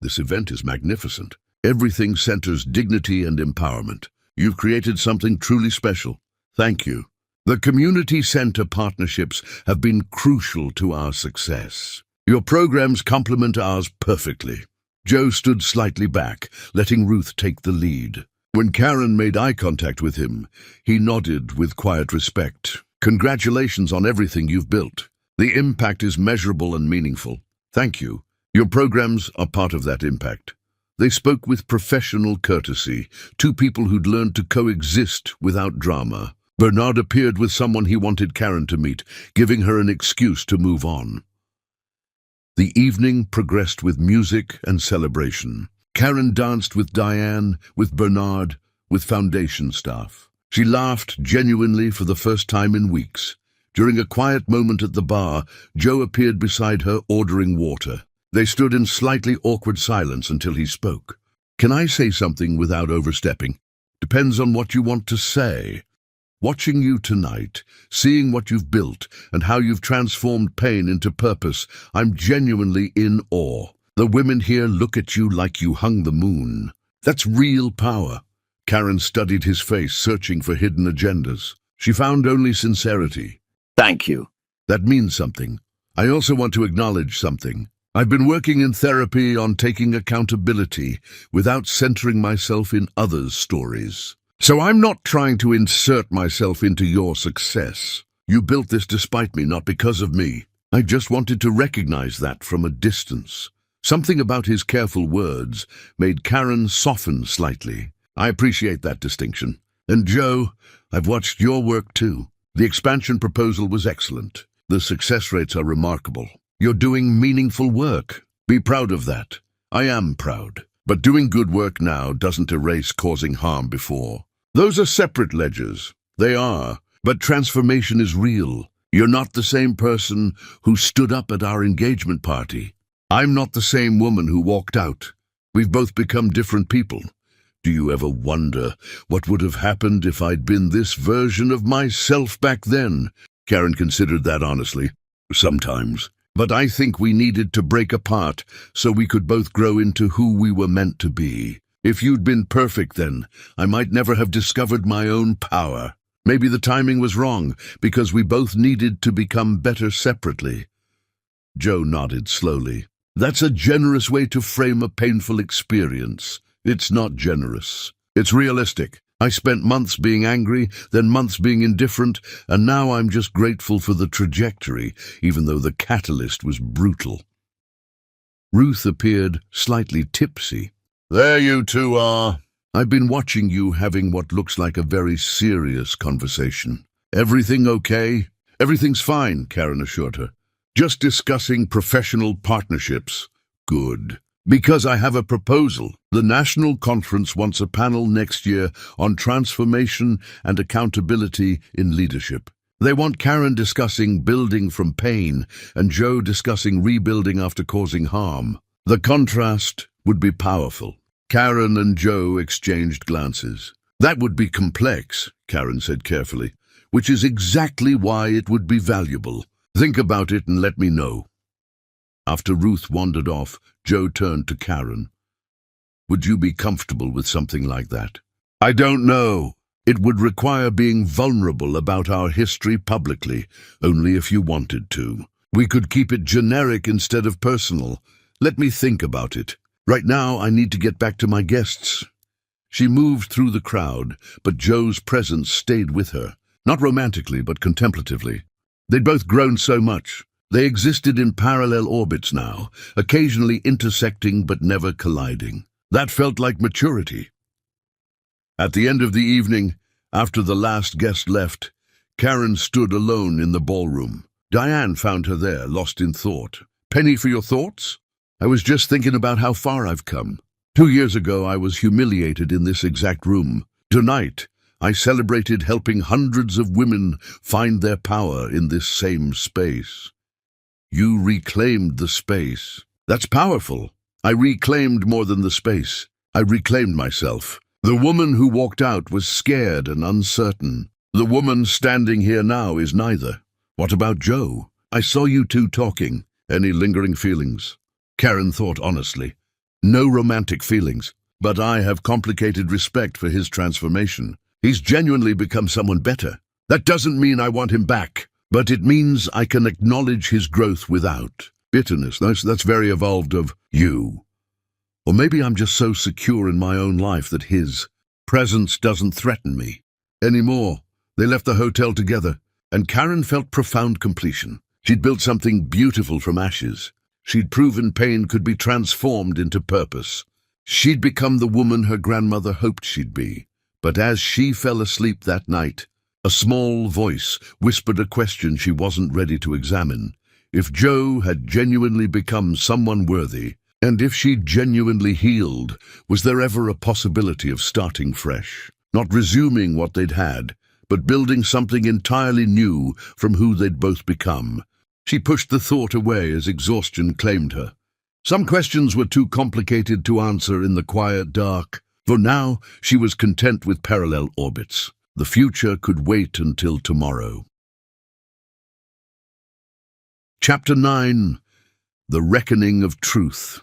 This event is magnificent. Everything centers dignity and empowerment. You've created something truly special. Thank you. The community center partnerships have been crucial to our success. Your programs complement ours perfectly. Joe stood slightly back, letting Ruth take the lead. When Karen made eye contact with him, he nodded with quiet respect. Congratulations on everything you've built. The impact is measurable and meaningful. Thank you. Your programs are part of that impact. They spoke with professional courtesy, two people who'd learned to coexist without drama. Bernard appeared with someone he wanted Karen to meet, giving her an excuse to move on. The evening progressed with music and celebration. Karen danced with Diane, with Bernard, with foundation staff. She laughed genuinely for the first time in weeks. During a quiet moment at the bar, Joe appeared beside her ordering water. They stood in slightly awkward silence until he spoke. Can I say something without overstepping? Depends on what you want to say. Watching you tonight, seeing what you've built and how you've transformed pain into purpose, I'm genuinely in awe. The women here look at you like you hung the moon. That's real power. Karen studied his face, searching for hidden agendas. She found only sincerity. Thank you. That means something. I also want to acknowledge something. I've been working in therapy on taking accountability without centering myself in others' stories. So I'm not trying to insert myself into your success. You built this despite me, not because of me. I just wanted to recognize that from a distance. Something about his careful words made Karen soften slightly. I appreciate that distinction. And Joe, I've watched your work too. The expansion proposal was excellent. The success rates are remarkable. You're doing meaningful work. Be proud of that. I am proud. But doing good work now doesn't erase causing harm before. Those are separate ledgers. They are. But transformation is real. You're not the same person who stood up at our engagement party. I'm not the same woman who walked out. We've both become different people. Do you ever wonder what would have happened if I'd been this version of myself back then? Karen considered that honestly. Sometimes. But I think we needed to break apart so we could both grow into who we were meant to be. If you'd been perfect then, I might never have discovered my own power. Maybe the timing was wrong, because we both needed to become better separately. Joe nodded slowly. That's a generous way to frame a painful experience. It's not generous. It's realistic. I spent months being angry, then months being indifferent, and now I'm just grateful for the trajectory, even though the catalyst was brutal. Ruth appeared slightly tipsy. There you two are. I've been watching you having what looks like a very serious conversation. Everything okay? Everything's fine, Karen assured her. Just discussing professional partnerships. Good. Because I have a proposal. The National Conference wants a panel next year on transformation and accountability in leadership. They want Karen discussing building from pain and Joe discussing rebuilding after causing harm. The contrast would be powerful. Karen and Joe exchanged glances. That would be complex, Karen said carefully, which is exactly why it would be valuable. Think about it and let me know. After Ruth wandered off, Joe turned to Karen. Would you be comfortable with something like that? I don't know. It would require being vulnerable about our history publicly, only if you wanted to. We could keep it generic instead of personal. Let me think about it. Right now, I need to get back to my guests. She moved through the crowd, but Joe's presence stayed with her. Not romantically, but contemplatively. They'd both grown so much. They existed in parallel orbits now, occasionally intersecting but never colliding. That felt like maturity. At the end of the evening, after the last guest left, Karen stood alone in the ballroom. Diane found her there, lost in thought. Penny, for your thoughts? I was just thinking about how far I've come. 2 years ago, I was humiliated in this exact room. Tonight, I celebrated helping hundreds of women find their power in this same space. You reclaimed the space. That's powerful. I reclaimed more than the space. I reclaimed myself. The woman who walked out was scared and uncertain. The woman standing here now is neither. What about Joe? I saw you two talking. Any lingering feelings? Karen thought honestly. No romantic feelings, but I have complicated respect for his transformation. He's genuinely become someone better. That doesn't mean I want him back, but it means I can acknowledge his growth without bitterness. That's very evolved of you. Or maybe I'm just so secure in my own life that his presence doesn't threaten me anymore. They left the hotel together, and Karen felt profound completion. She'd built something beautiful from ashes. She'd proven pain could be transformed into purpose. She'd become the woman her grandmother hoped she'd be. But as she fell asleep that night, a small voice whispered a question she wasn't ready to examine. If Joe had genuinely become someone worthy, and if she'd genuinely healed, was there ever a possibility of starting fresh? Not resuming what they'd had, but building something entirely new from who they'd both become. She pushed the thought away as exhaustion claimed her. Some questions were too complicated to answer in the quiet dark. For now, she was content with parallel orbits. The future could wait until tomorrow. Chapter 9. The Reckoning of Truth.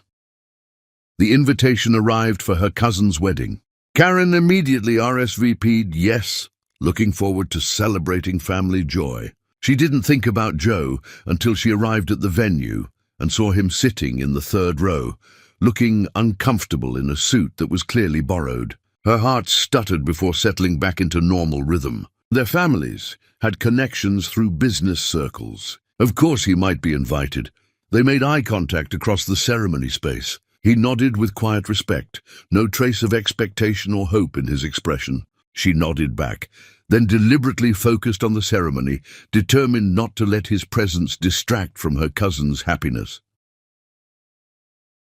The invitation arrived for her cousin's wedding. Karen immediately RSVP'd yes, looking forward to celebrating family joy. She didn't think about Joe until she arrived at the venue and saw him sitting in the third row, looking uncomfortable in a suit that was clearly borrowed. Her heart stuttered before settling back into normal rhythm. Their families had connections through business circles. Of course he might be invited. They made eye contact across the ceremony space. He nodded with quiet respect, no trace of expectation or hope in his expression. She nodded back, then deliberately focused on the ceremony, determined not to let his presence distract from her cousin's happiness.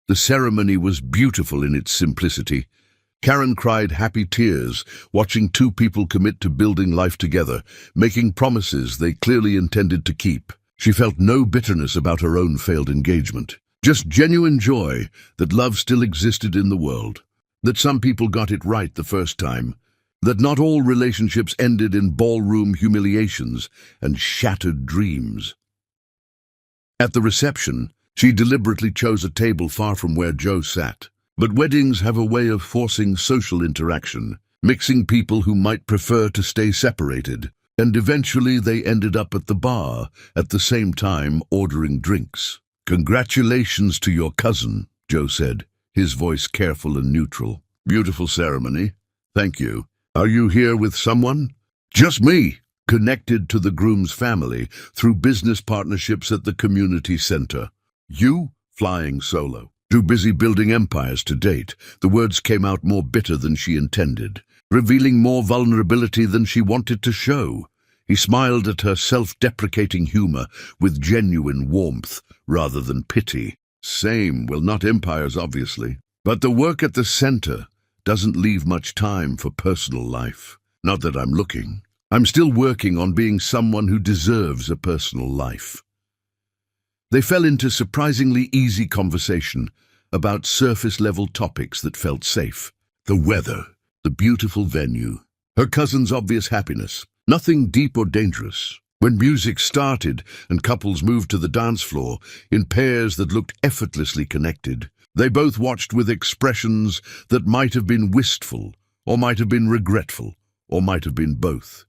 The ceremony was beautiful in its simplicity. Karen cried happy tears, watching two people commit to building life together, making promises they clearly intended to keep. She felt no bitterness about her own failed engagement, just genuine joy that love still existed in the world, that some people got it right the first time, that not all relationships ended in ballroom humiliations and shattered dreams. At the reception, she deliberately chose a table far from where Joe sat. But weddings have a way of forcing social interaction, mixing people who might prefer to stay separated, and eventually they ended up at the bar at the same time ordering drinks. "Congratulations to your cousin," Joe said, his voice careful and neutral. "Beautiful ceremony. Thank you. Are you here with someone?" "Just me," connected to the groom's family through business partnerships at the community center. "You?" Flying solo. "Too busy building empires to date." The words came out more bitter than she intended, revealing more vulnerability than she wanted to show. He smiled at her self-deprecating humor with genuine warmth rather than pity. "Same, well, not empires, obviously. But the work at the center doesn't leave much time for personal life. Not that I'm looking. I'm still working on being someone who deserves a personal life." They fell into surprisingly easy conversation about surface-level topics that felt safe. The weather, the beautiful venue, her cousin's obvious happiness. Nothing deep or dangerous. When music started and couples moved to the dance floor in pairs that looked effortlessly connected, they both watched with expressions that might have been wistful, or might have been regretful, or might have been both.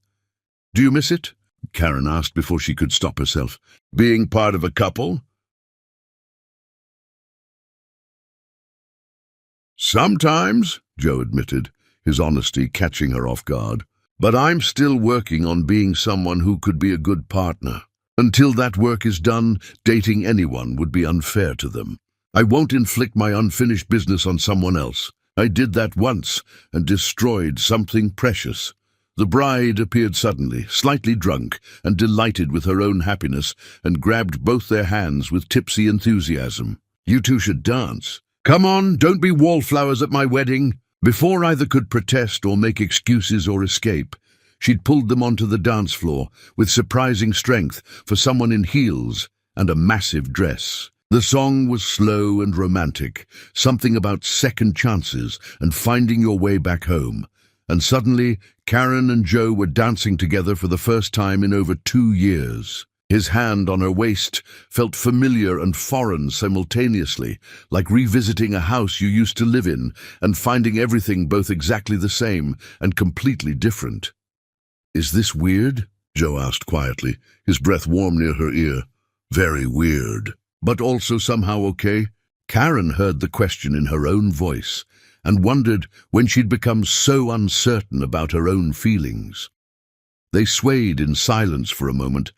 "Do you miss it?" Karen asked before she could stop herself. "Being part of a couple?" "Sometimes," Joe admitted, his honesty catching her off guard. "But I'm still working on being someone who could be a good partner. Until that work is done, dating anyone would be unfair to them. I won't inflict my unfinished business on someone else. I did that once and destroyed something precious." The bride appeared suddenly, slightly drunk, and delighted with her own happiness, and grabbed both their hands with tipsy enthusiasm. "You two should dance." "Come on, don't be wallflowers at my wedding." Before either could protest or make excuses or escape, she'd pulled them onto the dance floor with surprising strength for someone in heels and a massive dress. The song was slow and romantic, something about second chances and finding your way back home. And suddenly, Karen and Joe were dancing together for the first time in over 2 years. His hand on her waist felt familiar and foreign simultaneously, like revisiting a house you used to live in and finding everything both exactly the same and completely different. "Is this weird?" Joe asked quietly, his breath warm near her ear. "Very weird, but also somehow okay." Karen heard the question in her own voice and wondered when she'd become so uncertain about her own feelings. They swayed in silence for a moment,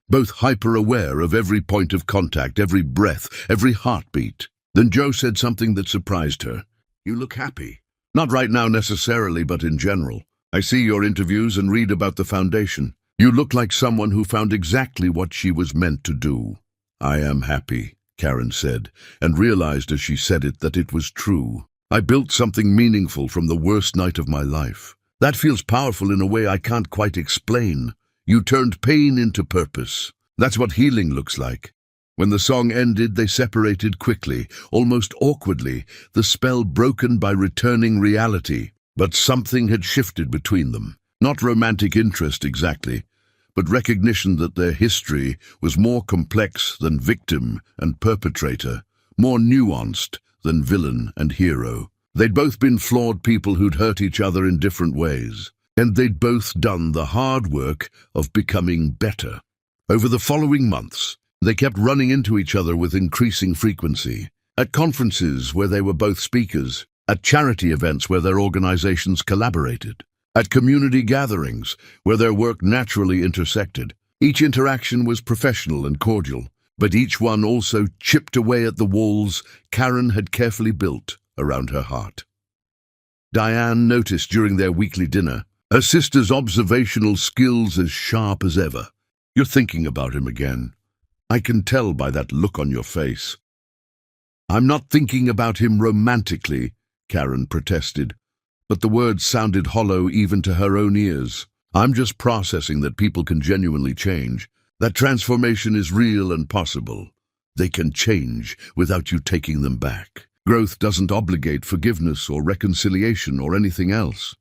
both hyper-aware of every point of contact, every breath, every heartbeat. Then Joe said something that surprised her. "You look happy. Not right now necessarily, but in general. I see your interviews and read about the foundation. You look like someone who found exactly what she was meant to do." "I am happy," Karen said, and realized as she said it that it was true. "I built something meaningful from the worst night of my life. That feels powerful in a way I can't quite explain. You turned pain into purpose. That's what healing looks like." When the song ended, they separated quickly, almost awkwardly, the spell broken by returning reality. But something had shifted between them. Not romantic interest exactly, but recognition that their history was more complex than victim and perpetrator, more nuanced than villain and hero. They'd both been flawed people who'd hurt each other in different ways. And they'd both done the hard work of becoming better. Over the following months, they kept running into each other with increasing frequency. At conferences where they were both speakers, at charity events where their organizations collaborated, at community gatherings where their work naturally intersected. Each interaction was professional and cordial, but each one also chipped away at the walls Karen had carefully built around her heart. Diane noticed during their weekly dinner her sister's observational skills as sharp as ever. "You're thinking about him again. I can tell by that look on your face." "I'm not thinking about him romantically," Karen protested, but the words sounded hollow even to her own ears. "I'm just processing that people can genuinely change, that transformation is real and possible. They can change without you taking them back. Growth doesn't obligate forgiveness or reconciliation or anything else.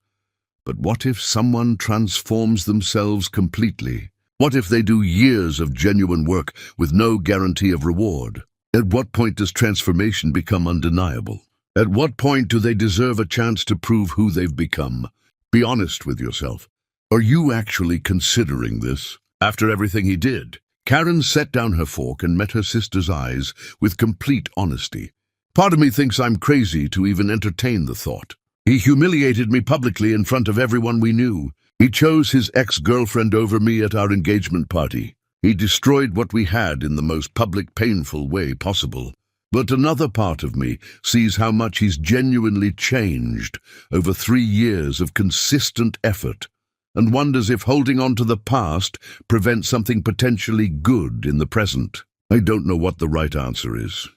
But what if someone transforms themselves completely? What if they do years of genuine work with no guarantee of reward? At what point does transformation become undeniable? At what point do they deserve a chance to prove who they've become? Be honest with yourself. Are you actually considering this?" After everything he did, Karen set down her fork and met her sister's eyes with complete honesty. "Part of me thinks I'm crazy to even entertain the thought. He humiliated me publicly in front of everyone we knew. He chose his ex-girlfriend over me at our engagement party. He destroyed what we had in the most public, painful way possible. But another part of me sees how much he's genuinely changed over 3 years of consistent effort, and wonders if holding on to the past prevents something potentially good in the present. I don't know what the right answer is.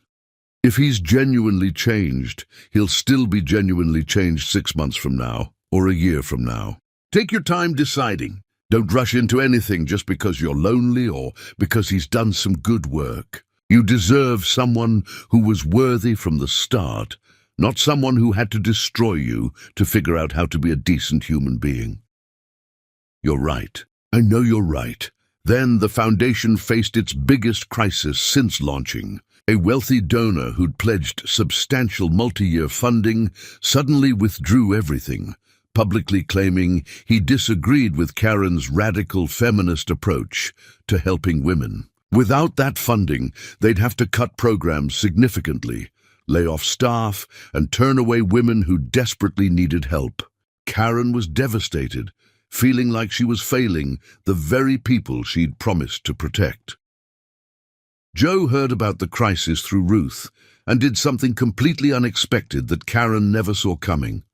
If he's genuinely changed, he'll still be genuinely changed 6 months from now, or a year from now. Take your time deciding. Don't rush into anything just because you're lonely or because he's done some good work. You deserve someone who was worthy from the start, not someone who had to destroy you to figure out how to be a decent human being." "You're right. I know you're right." Then the foundation faced its biggest crisis since launching. A wealthy donor who'd pledged substantial multi-year funding suddenly withdrew everything, publicly claiming he disagreed with Karen's radical feminist approach to helping women. Without that funding, they'd have to cut programs significantly, lay off staff, and turn away women who desperately needed help. Karen was devastated, feeling like she was failing the very people she'd promised to protect. Joe heard about the crisis through Ruth and did something completely unexpected that Karen never saw coming.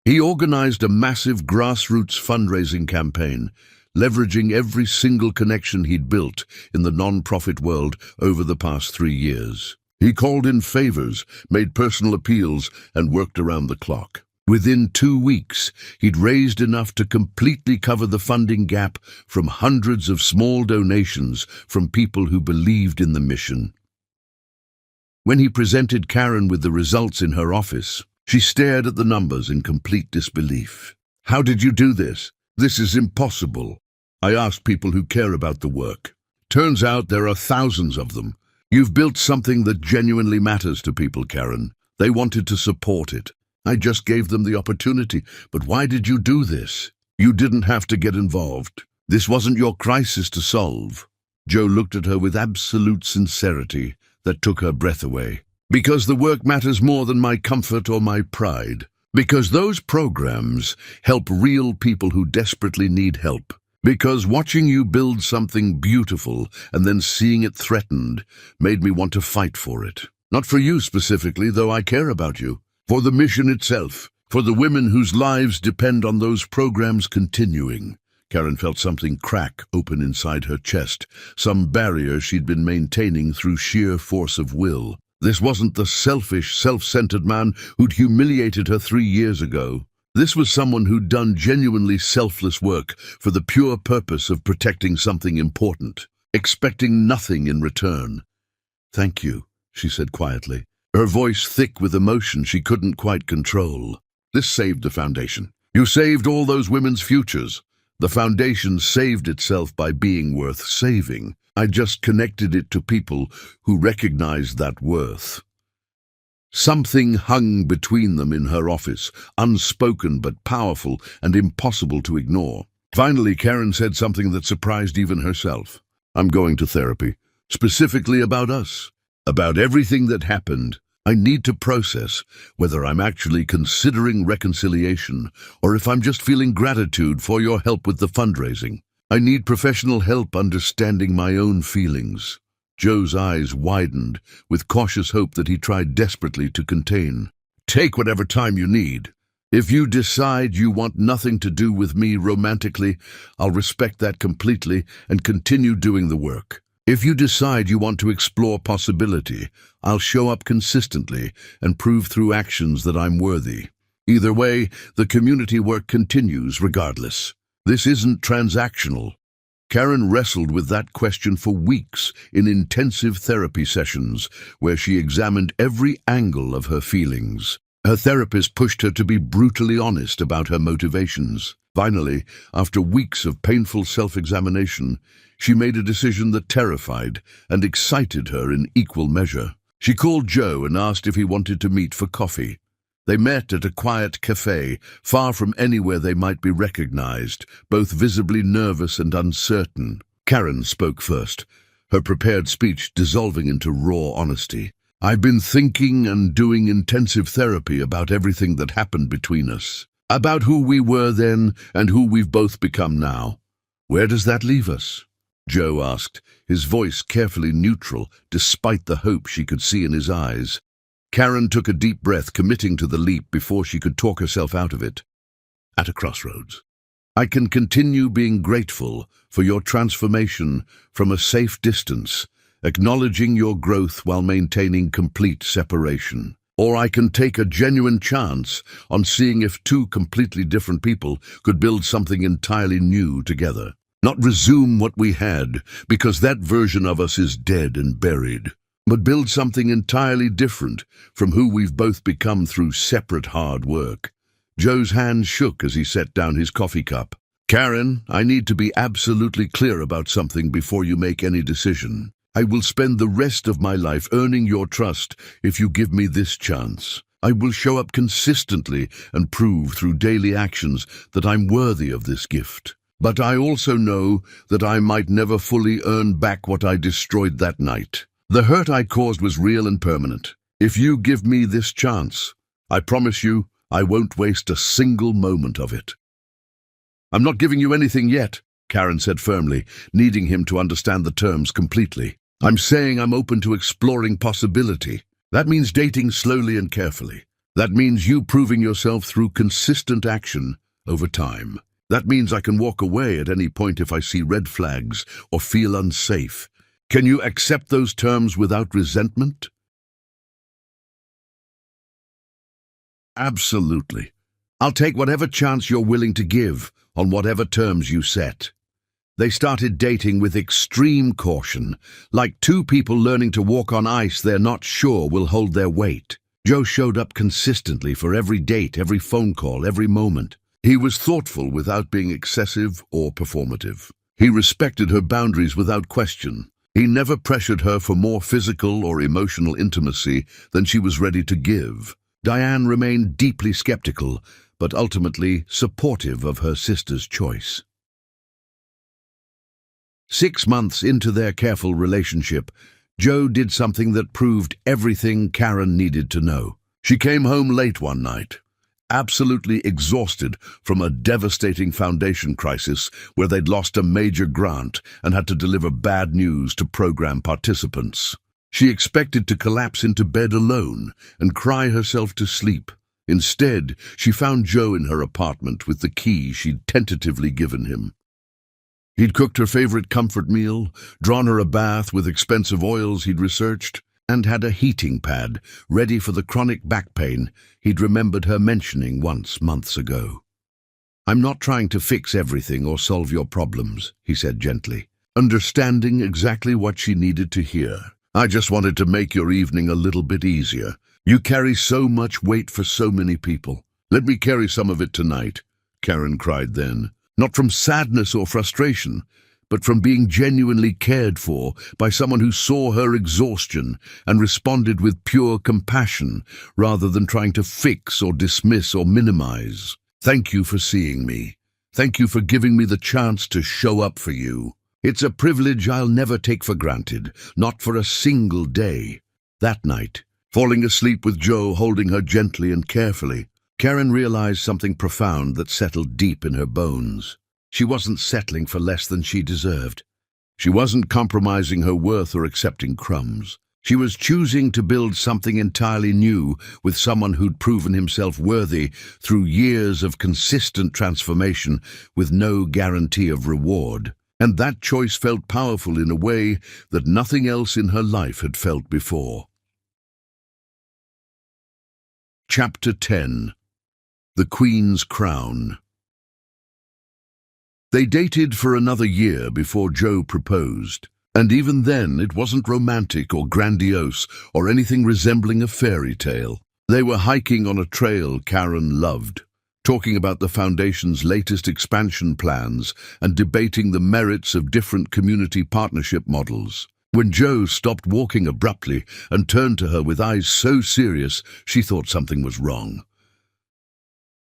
He organized a massive grassroots fundraising campaign, leveraging every single connection he'd built in the non-profit world over the past 3 years. He called in favors, made personal appeals, and worked around the clock. Within 2 weeks, he'd raised enough to completely cover the funding gap from hundreds of small donations from people who believed in the mission. When he presented Karen with the results in her office, she stared at the numbers in complete disbelief. "How did you do this? This is impossible." I asked people who care about the work. Turns out there are thousands of them. You've built something that genuinely matters to people, Karen. They wanted to support it. I just gave them the opportunity. But why did you do this? You didn't have to get involved. This wasn't your crisis to solve. Joe looked at her with absolute sincerity that took her breath away. Because the work matters more than my comfort or my pride. Because those programs help real people who desperately need help. Because watching you build something beautiful and then seeing it threatened made me want to fight for it. Not for you specifically, though I care about you. For the mission itself. For the women whose lives depend on those programs continuing. Karen felt something crack open inside her chest, some barrier she'd been maintaining through sheer force of will. This wasn't the selfish, self-centered man who'd humiliated her 3 years ago. This was someone who'd done genuinely selfless work for the pure purpose of protecting something important, expecting nothing in return. "Thank you," she said quietly, her voice thick with emotion she couldn't quite control. "This saved the foundation. You saved all those women's futures. The foundation saved itself by being worth saving. I just connected it to people who recognized that worth." Something hung between them in her office, unspoken but powerful and impossible to ignore. Finally, Karen said something that surprised even herself. "I'm going to therapy, specifically about us, about everything that happened. I need to process whether I'm actually considering reconciliation or if I'm just feeling gratitude for your help with the fundraising. I need professional help understanding my own feelings." Joe's eyes widened with cautious hope that he tried desperately to contain. "Take whatever time you need. If you decide you want nothing to do with me romantically, I'll respect that completely and continue doing the work. If you decide you want to explore possibility, I'll show up consistently and prove through actions that I'm worthy. Either way, the community work continues regardless. This isn't transactional." Karen wrestled with that question for weeks in intensive therapy sessions where she examined every angle of her feelings. Her therapist pushed her to be brutally honest about her motivations. Finally, after weeks of painful self-examination, she made a decision that terrified and excited her in equal measure. She called Joe and asked if he wanted to meet for coffee. They met at a quiet cafe, far from anywhere they might be recognized, both visibly nervous and uncertain. Karen spoke first, her prepared speech dissolving into raw honesty. "I've been thinking and doing intensive therapy about everything that happened between us, about who we were then and who we've both become now. Where does that leave us?" Joe asked, his voice carefully neutral, despite the hope she could see in his eyes. Karen took a deep breath, committing to the leap before she could talk herself out of it. "At a crossroads. I can continue being grateful for your transformation from a safe distance, acknowledging your growth while maintaining complete separation. Or I can take a genuine chance on seeing if two completely different people could build something entirely new together. Not resume what we had, because that version of us is dead and buried, but build something entirely different from who we've both become through separate hard work." Joe's hand shook as he set down his coffee cup. "Karen, I need to be absolutely clear about something before you make any decision. I will spend the rest of my life earning your trust if you give me this chance. I will show up consistently and prove through daily actions that I'm worthy of this gift. But I also know that I might never fully earn back what I destroyed that night. The hurt I caused was real and permanent. If you give me this chance, I promise you I won't waste a single moment of it." "I'm not giving you anything yet," Karen said firmly, needing him to understand the terms completely. "I'm saying I'm open to exploring possibility. That means dating slowly and carefully. That means you proving yourself through consistent action over time. That means I can walk away at any point if I see red flags or feel unsafe. Can you accept those terms without resentment?" "Absolutely. I'll take whatever chance you're willing to give on whatever terms you set." They started dating with extreme caution, like two people learning to walk on ice they're not sure will hold their weight. Joe showed up consistently for every date, every phone call, every moment. He was thoughtful without being excessive or performative. He respected her boundaries without question. He never pressured her for more physical or emotional intimacy than she was ready to give. Diane remained deeply skeptical, but ultimately supportive of her sister's choice. 6 months into their careful relationship, Joe did something that proved everything Karen needed to know. She came home late one night, absolutely exhausted from a devastating foundation crisis where they'd lost a major grant and had to deliver bad news to program participants. She expected to collapse into bed alone and cry herself to sleep. Instead, she found Joe in her apartment with the key she'd tentatively given him. He'd cooked her favorite comfort meal, drawn her a bath with expensive oils he'd researched, and had a heating pad ready for the chronic back pain he'd remembered her mentioning once months ago. "I'm not trying to fix everything or solve your problems," he said gently, understanding exactly what she needed to hear. "I just wanted to make your evening a little bit easier. You carry so much weight for so many people. Let me carry some of it tonight," Karen cried then. Not from sadness or frustration, but from being genuinely cared for by someone who saw her exhaustion and responded with pure compassion rather than trying to fix or dismiss or minimize. "Thank you for seeing me. Thank you for giving me the chance to show up for you. It's a privilege I'll never take for granted, not for a single day." That night, falling asleep with Joe holding her gently and carefully, Karen realized something profound that settled deep in her bones. She wasn't settling for less than she deserved. She wasn't compromising her worth or accepting crumbs. She was choosing to build something entirely new with someone who'd proven himself worthy through years of consistent transformation with no guarantee of reward. And that choice felt powerful in a way that nothing else in her life had felt before. Chapter 10. The Queen's Crown. They dated for another year before Joe proposed, and even then it wasn't romantic or grandiose or anything resembling a fairy tale. They were hiking on a trail Karen loved, talking about the Foundation's latest expansion plans and debating the merits of different community partnership models. When Joe stopped walking abruptly and turned to her with eyes so serious she thought something was wrong.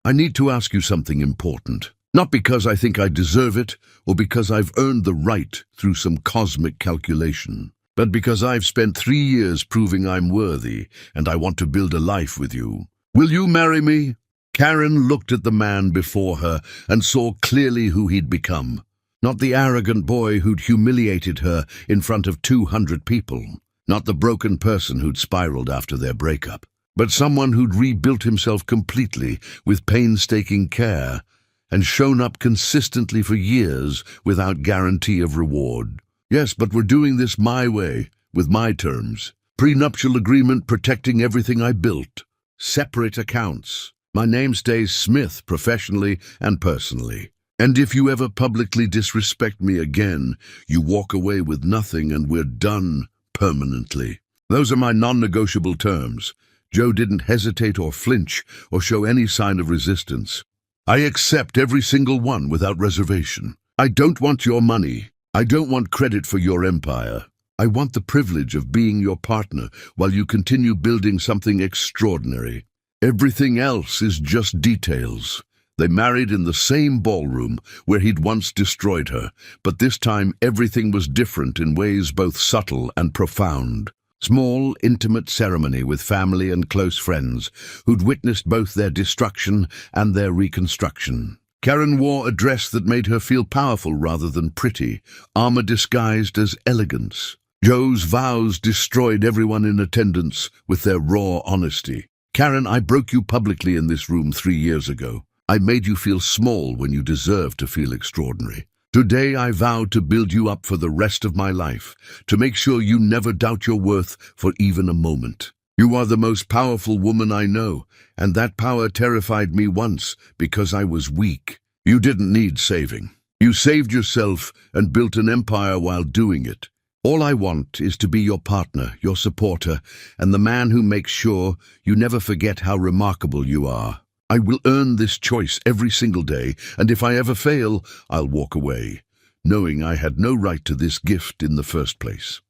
"I need to ask you something important. Not because I think I deserve it, or because I've earned the right through some cosmic calculation, but because I've spent 3 years proving I'm worthy, and I want to build a life with you. Will you marry me?" Karen looked at the man before her and saw clearly who he'd become. Not the arrogant boy who'd humiliated her in front of 200 people. Not the broken person who'd spiraled after their breakup. But someone who'd rebuilt himself completely with painstaking care and shown up consistently for years without guarantee of reward. "Yes, but we're doing this my way, with my terms. Prenuptial agreement protecting everything I built. Separate accounts. My name stays Smith professionally and personally. And if you ever publicly disrespect me again, you walk away with nothing and we're done permanently. Those are my non-negotiable terms." Joe didn't hesitate or flinch or show any sign of resistance. "I accept every single one without reservation. I don't want your money. I don't want credit for your empire. I want the privilege of being your partner while you continue building something extraordinary. Everything else is just details." They married in the same ballroom where he'd once destroyed her, but this time everything was different in ways both subtle and profound. Small, intimate ceremony with family and close friends who'd witnessed both their destruction and their reconstruction. Karen wore a dress that made her feel powerful rather than pretty, armor disguised as elegance. Joe's vows destroyed everyone in attendance with their raw honesty. "Karen, I broke you publicly in this room 3 years ago. I made you feel small when you deserved to feel extraordinary. Today I vow to build you up for the rest of my life, to make sure you never doubt your worth for even a moment. You are the most powerful woman I know, and that power terrified me once because I was weak. You didn't need saving. You saved yourself and built an empire while doing it. All I want is to be your partner, your supporter, and the man who makes sure you never forget how remarkable you are. I will earn this choice every single day, and if I ever fail, I'll walk away, knowing I had no right to this gift in the first place.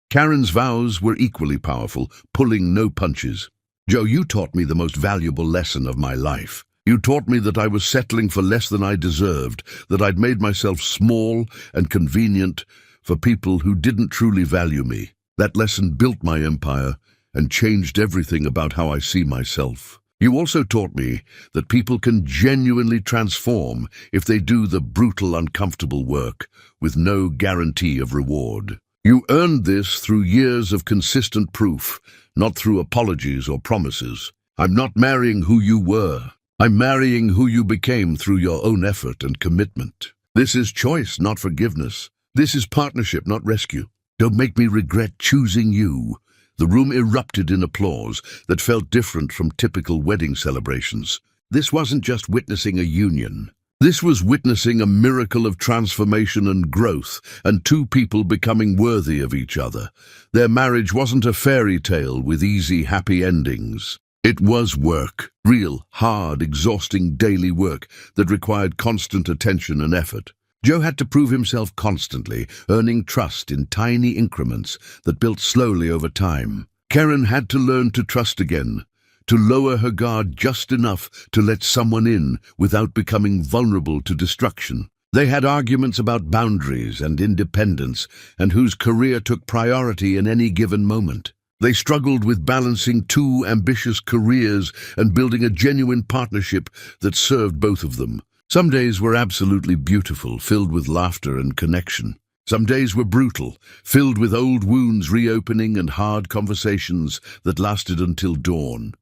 Karen's vows were equally powerful, pulling no punches. Joe, you taught me the most valuable lesson of my life. You taught me that I was settling for less than I deserved, that I'd made myself small and convenient for people who didn't truly value me. That lesson built my empire and changed everything about how I see myself. You also taught me that people can genuinely transform if they do the brutal, uncomfortable work with no guarantee of reward. You earned this through years of consistent proof, not through apologies or promises. I'm not marrying who you were. I'm marrying who you became through your own effort and commitment. This is choice, not forgiveness. This is partnership, not rescue. Don't make me regret choosing you. The room erupted in applause that felt different from typical wedding celebrations. This wasn't just witnessing a union. This was witnessing a miracle of transformation and growth, and two people becoming worthy of each other. Their marriage wasn't a fairy tale with easy, happy endings. It was work, real, hard, exhausting daily work that required constant attention and effort. Joe had to prove himself constantly, earning trust in tiny increments that built slowly over time. Karen had to learn to trust again, to lower her guard just enough to let someone in without becoming vulnerable to destruction. They had arguments about boundaries and independence and whose career took priority in any given moment. They struggled with balancing two ambitious careers and building a genuine partnership that served both of them. Some days were absolutely beautiful, filled with laughter and connection. Some days were brutal, filled with old wounds reopening and hard conversations that lasted until dawn.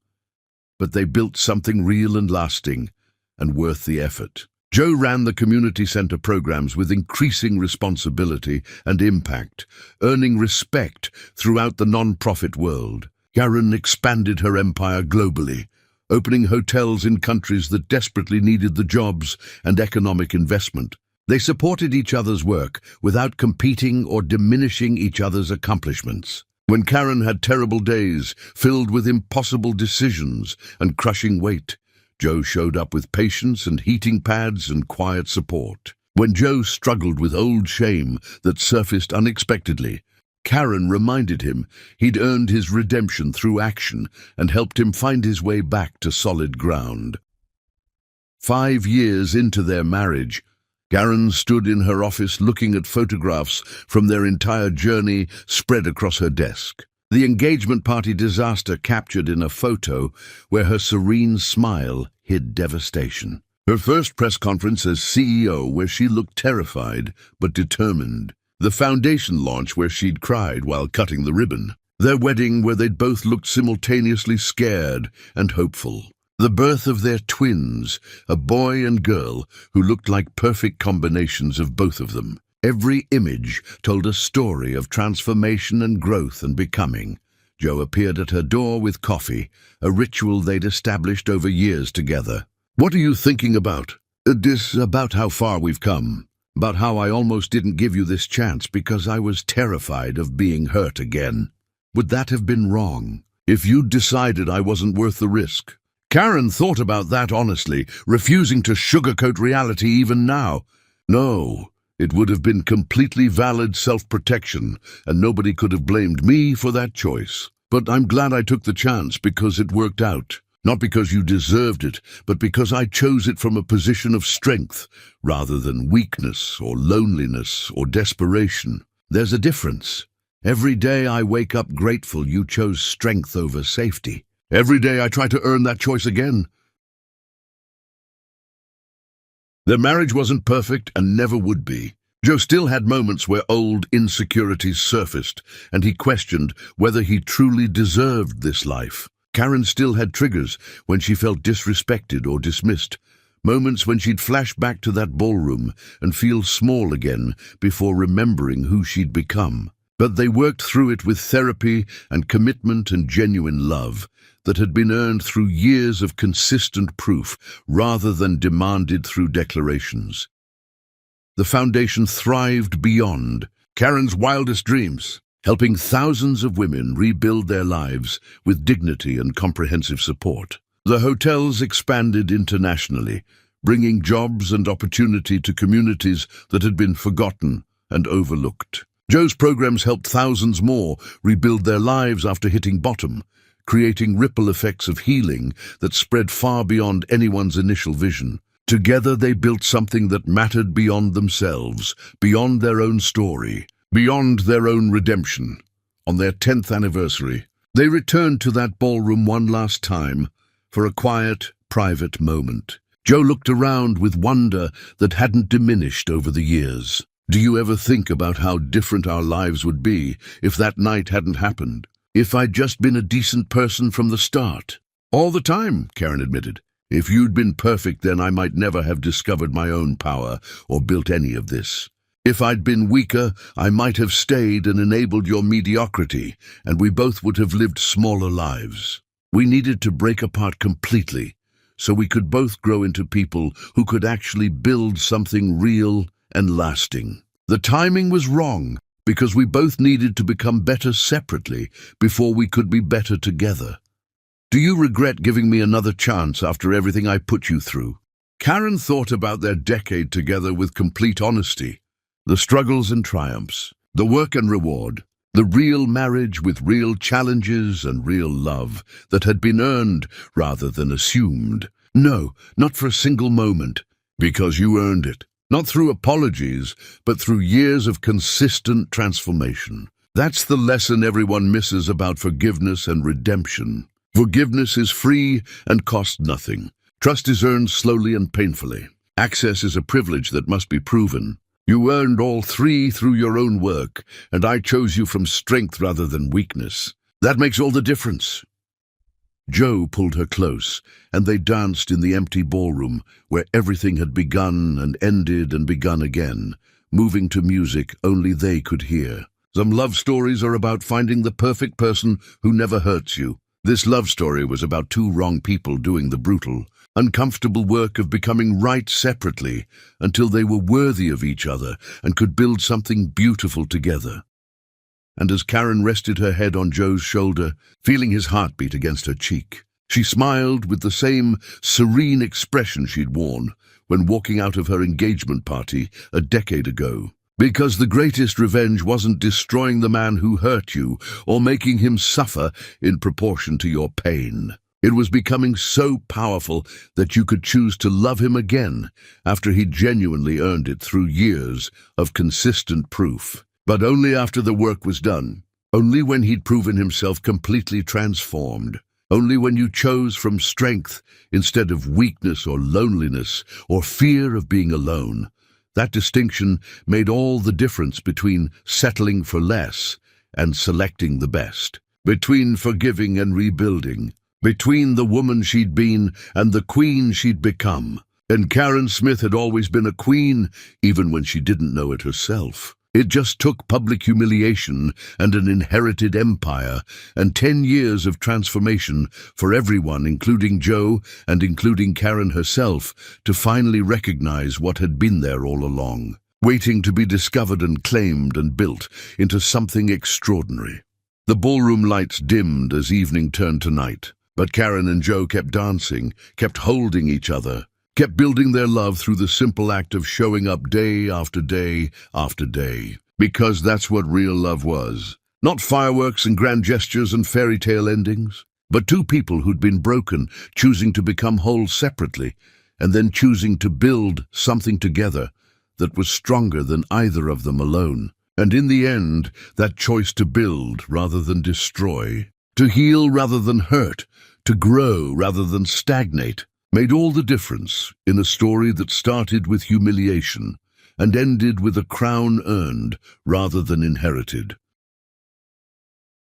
But they built something real and lasting, and worth the effort. Joe ran the community center programs with increasing responsibility and impact, earning respect throughout the non-profit world. Karen expanded her empire globally, opening hotels in countries that desperately needed the jobs and economic investment. They supported each other's work without competing or diminishing each other's accomplishments. When Karen had terrible days filled with impossible decisions and crushing weight, Joe showed up with patience and heating pads and quiet support. When Joe struggled with old shame that surfaced unexpectedly, Karen reminded him he'd earned his redemption through action and helped him find his way back to solid ground. 5 years into their marriage, Karen stood in her office looking at photographs from their entire journey spread across her desk. The engagement party disaster captured in a photo where her serene smile hid devastation. Her first press conference as CEO where she looked terrified but determined. The foundation launch where she'd cried while cutting the ribbon. Their wedding where they'd both looked simultaneously scared and hopeful. The birth of their twins, a boy and girl who looked like perfect combinations of both of them. Every image told a story of transformation and growth and becoming. Joe appeared at her door with coffee, a ritual they'd established over years together. "What are you thinking about?" About how far we've come. About how I almost didn't give you this chance because I was terrified of being hurt again. Would that have been wrong? If you'd decided I wasn't worth the risk?" Karen thought about that honestly, refusing to sugarcoat reality even now. No, it would have been completely valid self-protection, and nobody could have blamed me for that choice. But I'm glad I took the chance because it worked out. Not because you deserved it, but because I chose it from a position of strength, rather than weakness or loneliness or desperation. There's a difference. Every day I wake up grateful you chose strength over safety. Every day I try to earn that choice again. Their marriage wasn't perfect and never would be. Joe still had moments where old insecurities surfaced, and he questioned whether he truly deserved this life. Karen still had triggers when she felt disrespected or dismissed, moments when she'd flash back to that ballroom and feel small again before remembering who she'd become. But they worked through it with therapy and commitment and genuine love that had been earned through years of consistent proof rather than demanded through declarations. the foundation thrived beyond Karen's wildest dreams, helping thousands of women rebuild their lives with dignity and comprehensive support. The hotels expanded internationally, bringing jobs and opportunity to communities that had been forgotten and overlooked. Joe's programs helped thousands more rebuild their lives after hitting bottom, creating ripple effects of healing that spread far beyond anyone's initial vision. Together they built something that mattered beyond themselves, beyond their own story, beyond their own redemption. On their 10th anniversary, they returned to that ballroom one last time for a quiet, private moment. Joe looked around with wonder that hadn't diminished over the years. Do you ever think about how different our lives would be if that night hadn't happened? If I'd just been a decent person from the start? All the time, Karen admitted. If you'd been perfect, then I might never have discovered my own power or built any of this. If I'd been weaker, I might have stayed and enabled your mediocrity, and we both would have lived smaller lives. We needed to break apart completely, so we could both grow into people who could actually build something real and lasting. The timing was wrong, because we both needed to become better separately before we could be better together. Do you regret giving me another chance after everything I put you through? Karen thought about their decade together with complete honesty. The struggles and triumphs, the work and reward, the real marriage with real challenges and real love that had been earned rather than assumed. No, not for a single moment, because you earned it. Not through apologies, but through years of consistent transformation. That's the lesson everyone misses about forgiveness and redemption. Forgiveness is free and costs nothing. Trust is earned slowly and painfully. Access is a privilege that must be proven. You earned all three through your own work, and I chose you from strength rather than weakness. That makes all the difference. Joe pulled her close, and they danced in the empty ballroom where everything had begun and ended and begun again, moving to music only they could hear. Some love stories are about finding the perfect person who never hurts you. This love story was about two wrong people doing the brutal, uncomfortable work of becoming right separately until they were worthy of each other and could build something beautiful together. And as Karen rested her head on Joe's shoulder, feeling his heartbeat against her cheek, she smiled with the same serene expression she'd worn when walking out of her engagement party a decade ago. Because the greatest revenge wasn't destroying the man who hurt you or making him suffer in proportion to your pain. It was becoming so powerful that you could choose to love him again after he'd genuinely earned it through years of consistent proof. But only after the work was done, only when he'd proven himself completely transformed, only when you chose from strength instead of weakness or loneliness or fear of being alone. That distinction made all the difference between settling for less and selecting the best, between forgiving and rebuilding, between the woman she'd been and the queen she'd become. And Karen Smith had always been a queen, even when she didn't know it herself. It just took public humiliation and an inherited empire and 10 years of transformation for everyone, including Joe and including Karen herself, to finally recognize what had been there all along, waiting to be discovered and claimed and built into something extraordinary. The ballroom lights dimmed as evening turned to night, but Karen and Joe kept dancing, kept holding each other, kept building their love through the simple act of showing up day after day after day. Because that's what real love was. Not fireworks and grand gestures and fairy tale endings, but two people who'd been broken, choosing to become whole separately, and then choosing to build something together that was stronger than either of them alone. And in the end, that choice to build rather than destroy, to heal rather than hurt, to grow rather than stagnate, made all the difference in a story that started with humiliation and ended with a crown earned rather than inherited.